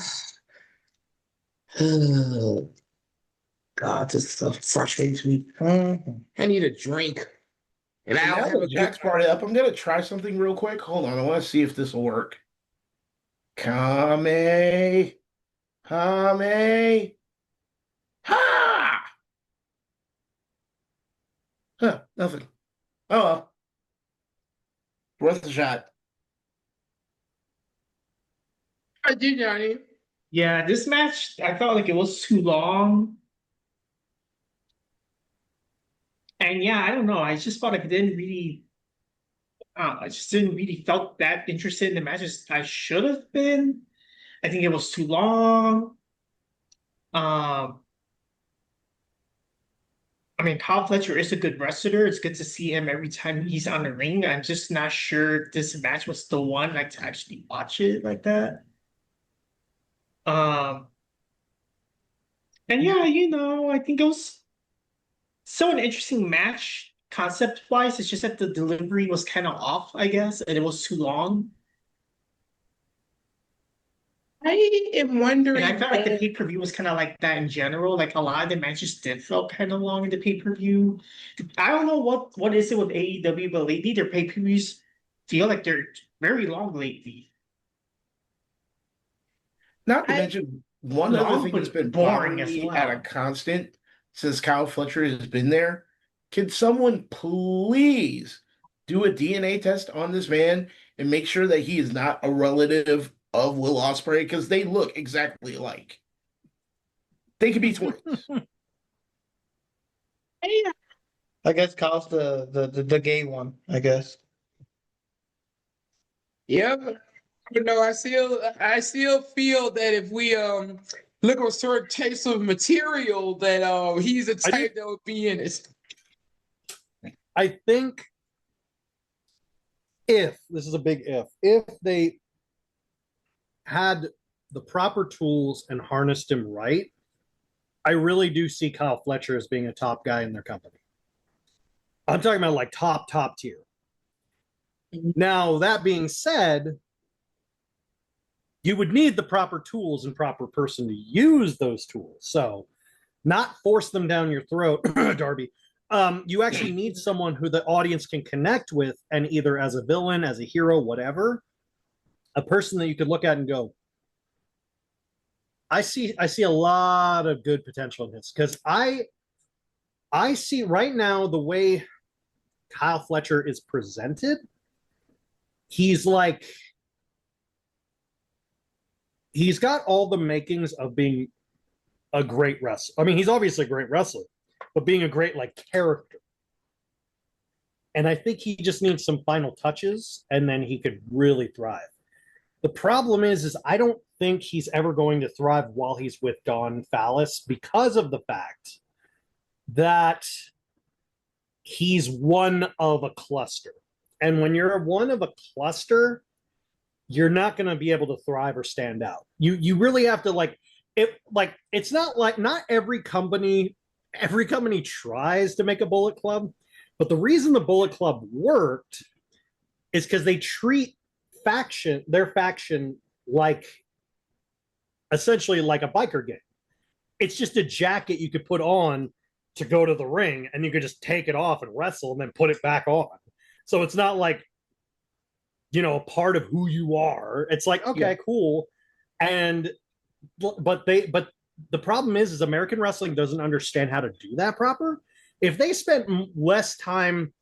God, this stuff frustrates me. I need a drink. And Now I'll have a that Jack's brought it up, I'm gonna try something real quick. Hold on, I want to see if this will work. Kame, ha! Huh, nothing. Oh well. Worth a shot. I do, Johnny. Yeah, this match, I felt like it was too long. And yeah, I don't know. I just felt like it didn't really. I just didn't really felt that interested in the matches I should have been. I think it was too long. I mean, Kyle Fletcher is a good wrestler. It's good to see him every time he's on the ring. I'm just not sure this match was the one like to actually watch it like that. And yeah, I think it was still an interesting match concept wise. It's just that the delivery was kind of off, I guess, and it was too long. I am wondering. And I felt like the pay-per-view was kind of like that in general. Like a lot of the matches did feel kind of long in the pay-per-view. I don't know what is it with AEW, but lately their pay-per-views feel like they're very long lately. Not to mention, one other Long thing that's was been boring bothering as me well. at a constant since Kyle Fletcher has been there. Can someone please do a DNA test on this man and make sure that he is not a relative of Will Ospreay? Because they look exactly alike. They could be twins. I guess Kyle's the gay one, I guess. Yep. But no, I still feel that if we look at certain types of material that he's the type that would be in it. I think if this is a big if they had the proper tools and harnessed him right, I really do see Kyle Fletcher as being a top guy in their company. I'm talking about like top tier. Now, that being said, you would need the proper tools and proper person to use those tools. So, not force them down your throat, Darby. You actually need someone who the audience can connect with, and either as a villain, as a hero, whatever, a person that you could look at and go, I see a lot of good potential in this, because I see right now the way Kyle Fletcher is presented, he's got all the makings of being a great wrestler. I mean, he's obviously a great wrestler, but being a great character. And I think he just needs some final touches, and then he could really thrive. The problem is I don't think he's ever going to thrive while he's with Don Fallis, because of the fact that he's one of a cluster. And when you're one of a cluster, you're not going to be able to thrive or stand out. You really have to it's not every company tries to make a Bullet Club, but the reason the Bullet Club worked is because they treat their faction like essentially like a biker gang. It's just a jacket you could put on to go to the ring, and you could just take it off and wrestle and then put it back on. So it's not like, a part of who you are. It's like, okay, cool. But the problem is American wrestling doesn't understand how to do that proper. If they spent less time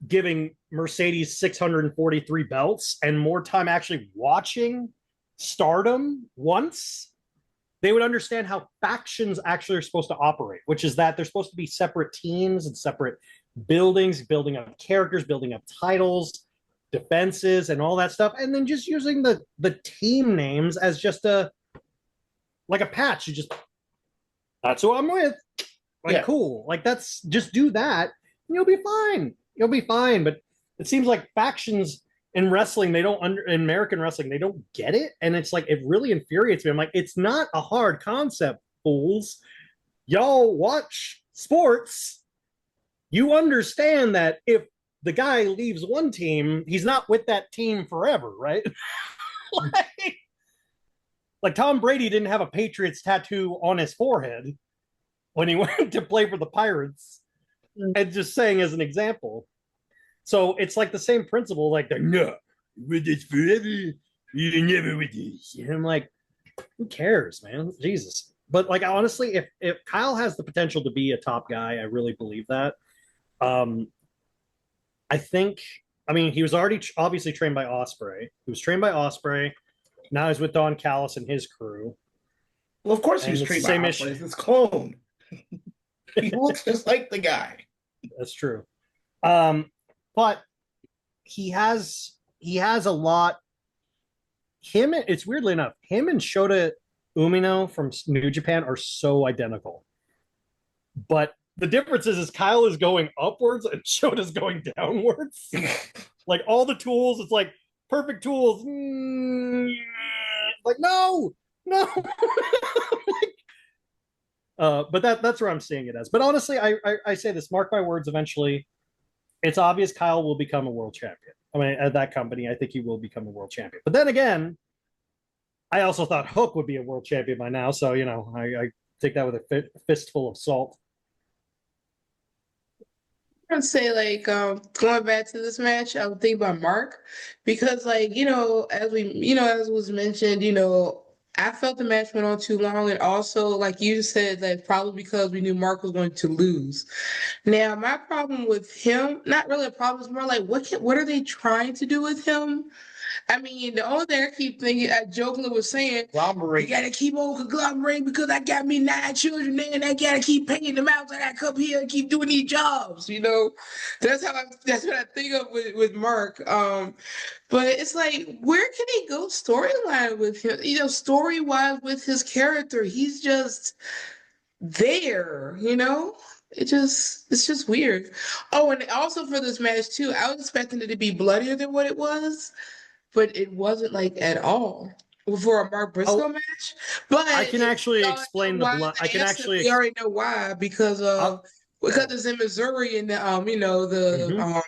giving Mercedes 643 belts and more time actually watching Stardom once, they would understand how factions actually are supposed to operate, which is that they're supposed to be separate teams and separate buildings, building up characters, building up titles, defenses, and all that stuff, and then just using the team names as just a patch. That's who I'm with. Cool. That's just do that, and you'll be fine. But it seems like factions in wrestling, in American wrestling, they don't get it, and it's it really infuriates me. I'm like, it's not a hard concept, fools. Y'all watch sports. You understand that if the guy leaves one team, he's not with that team forever, right? like Tom Brady didn't have a Patriots tattoo on his forehead when he went to play for the Pirates. And just saying as an example. So it's the same principle, they're no, with this forever, you're never with this. And I'm like, who cares, man? Jesus. But honestly, if Kyle has the potential to be a top guy, I really believe that. I think, he was already obviously trained by Ospreay. He was trained by Ospreay. Now he's with Don Callis and his crew. Well, of course he was trained by Ospreay. It's his clone. He looks just like the guy. That's true. But he has a lot. It's weirdly enough, him and Shota Umino from New Japan are so identical. But the difference is Kyle is going upwards and Shota's going downwards. All the tools, it's perfect tools. No. But that's where I'm seeing it as. But honestly, I say this, mark my words, eventually, it's obvious Kyle will become a world champion. At that company, I think he will become a world champion. But then again, I also thought Hook would be a world champion by now. So, I take that with a fistful of salt. I'd say going back to this match, I would think about Mark, because as was mentioned, I felt the match went on too long, and also, like you said, that probably because we knew Mark was going to lose. Now, my problem with him, not really a problem, it's more like what are they trying to do with him? I mean, the only thing I keep thinking, jokingly was saying, you Conglomerate. gotta keep on conglomerating because I got me 9 children, and I gotta keep paying them out. So I gotta come here and keep doing these jobs. That's what I think of with Mark. But it's like, where can he go storyline with him? Story wise with his character, he's just there. It's just weird. Oh, and also for this match too, I was expecting it to be bloodier than what it was, but it wasn't like at all for a Mark Briscoe match. But I can actually y'all explain know the why, blood. I can answer, actually. we already know why because it's in Missouri and the Mhm.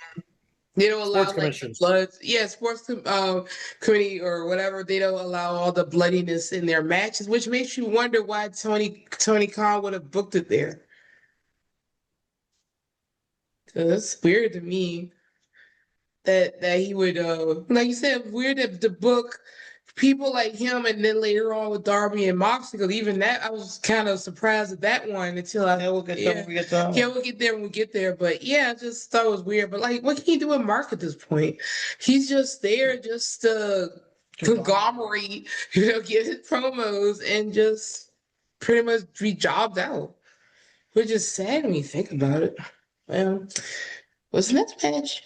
they don't allow Sports like the commission. blood. Yeah, committee or whatever. They don't allow all the bloodiness in their matches, which makes you wonder why Tony Khan would have booked it there. That's weird to me that he would like you said, weird that the book people like him, and then later on with Darby and Moxley, because even that I was kind of surprised at that one until We'll get there when we get to. yeah, we'll get there when we get there. But yeah, I just thought it was weird. But like, what can you do with Mark at this point? He's just there, just conglomerate, get his promos and just pretty much be jobbed out, which is sad when you think about it. Well, what's the next match?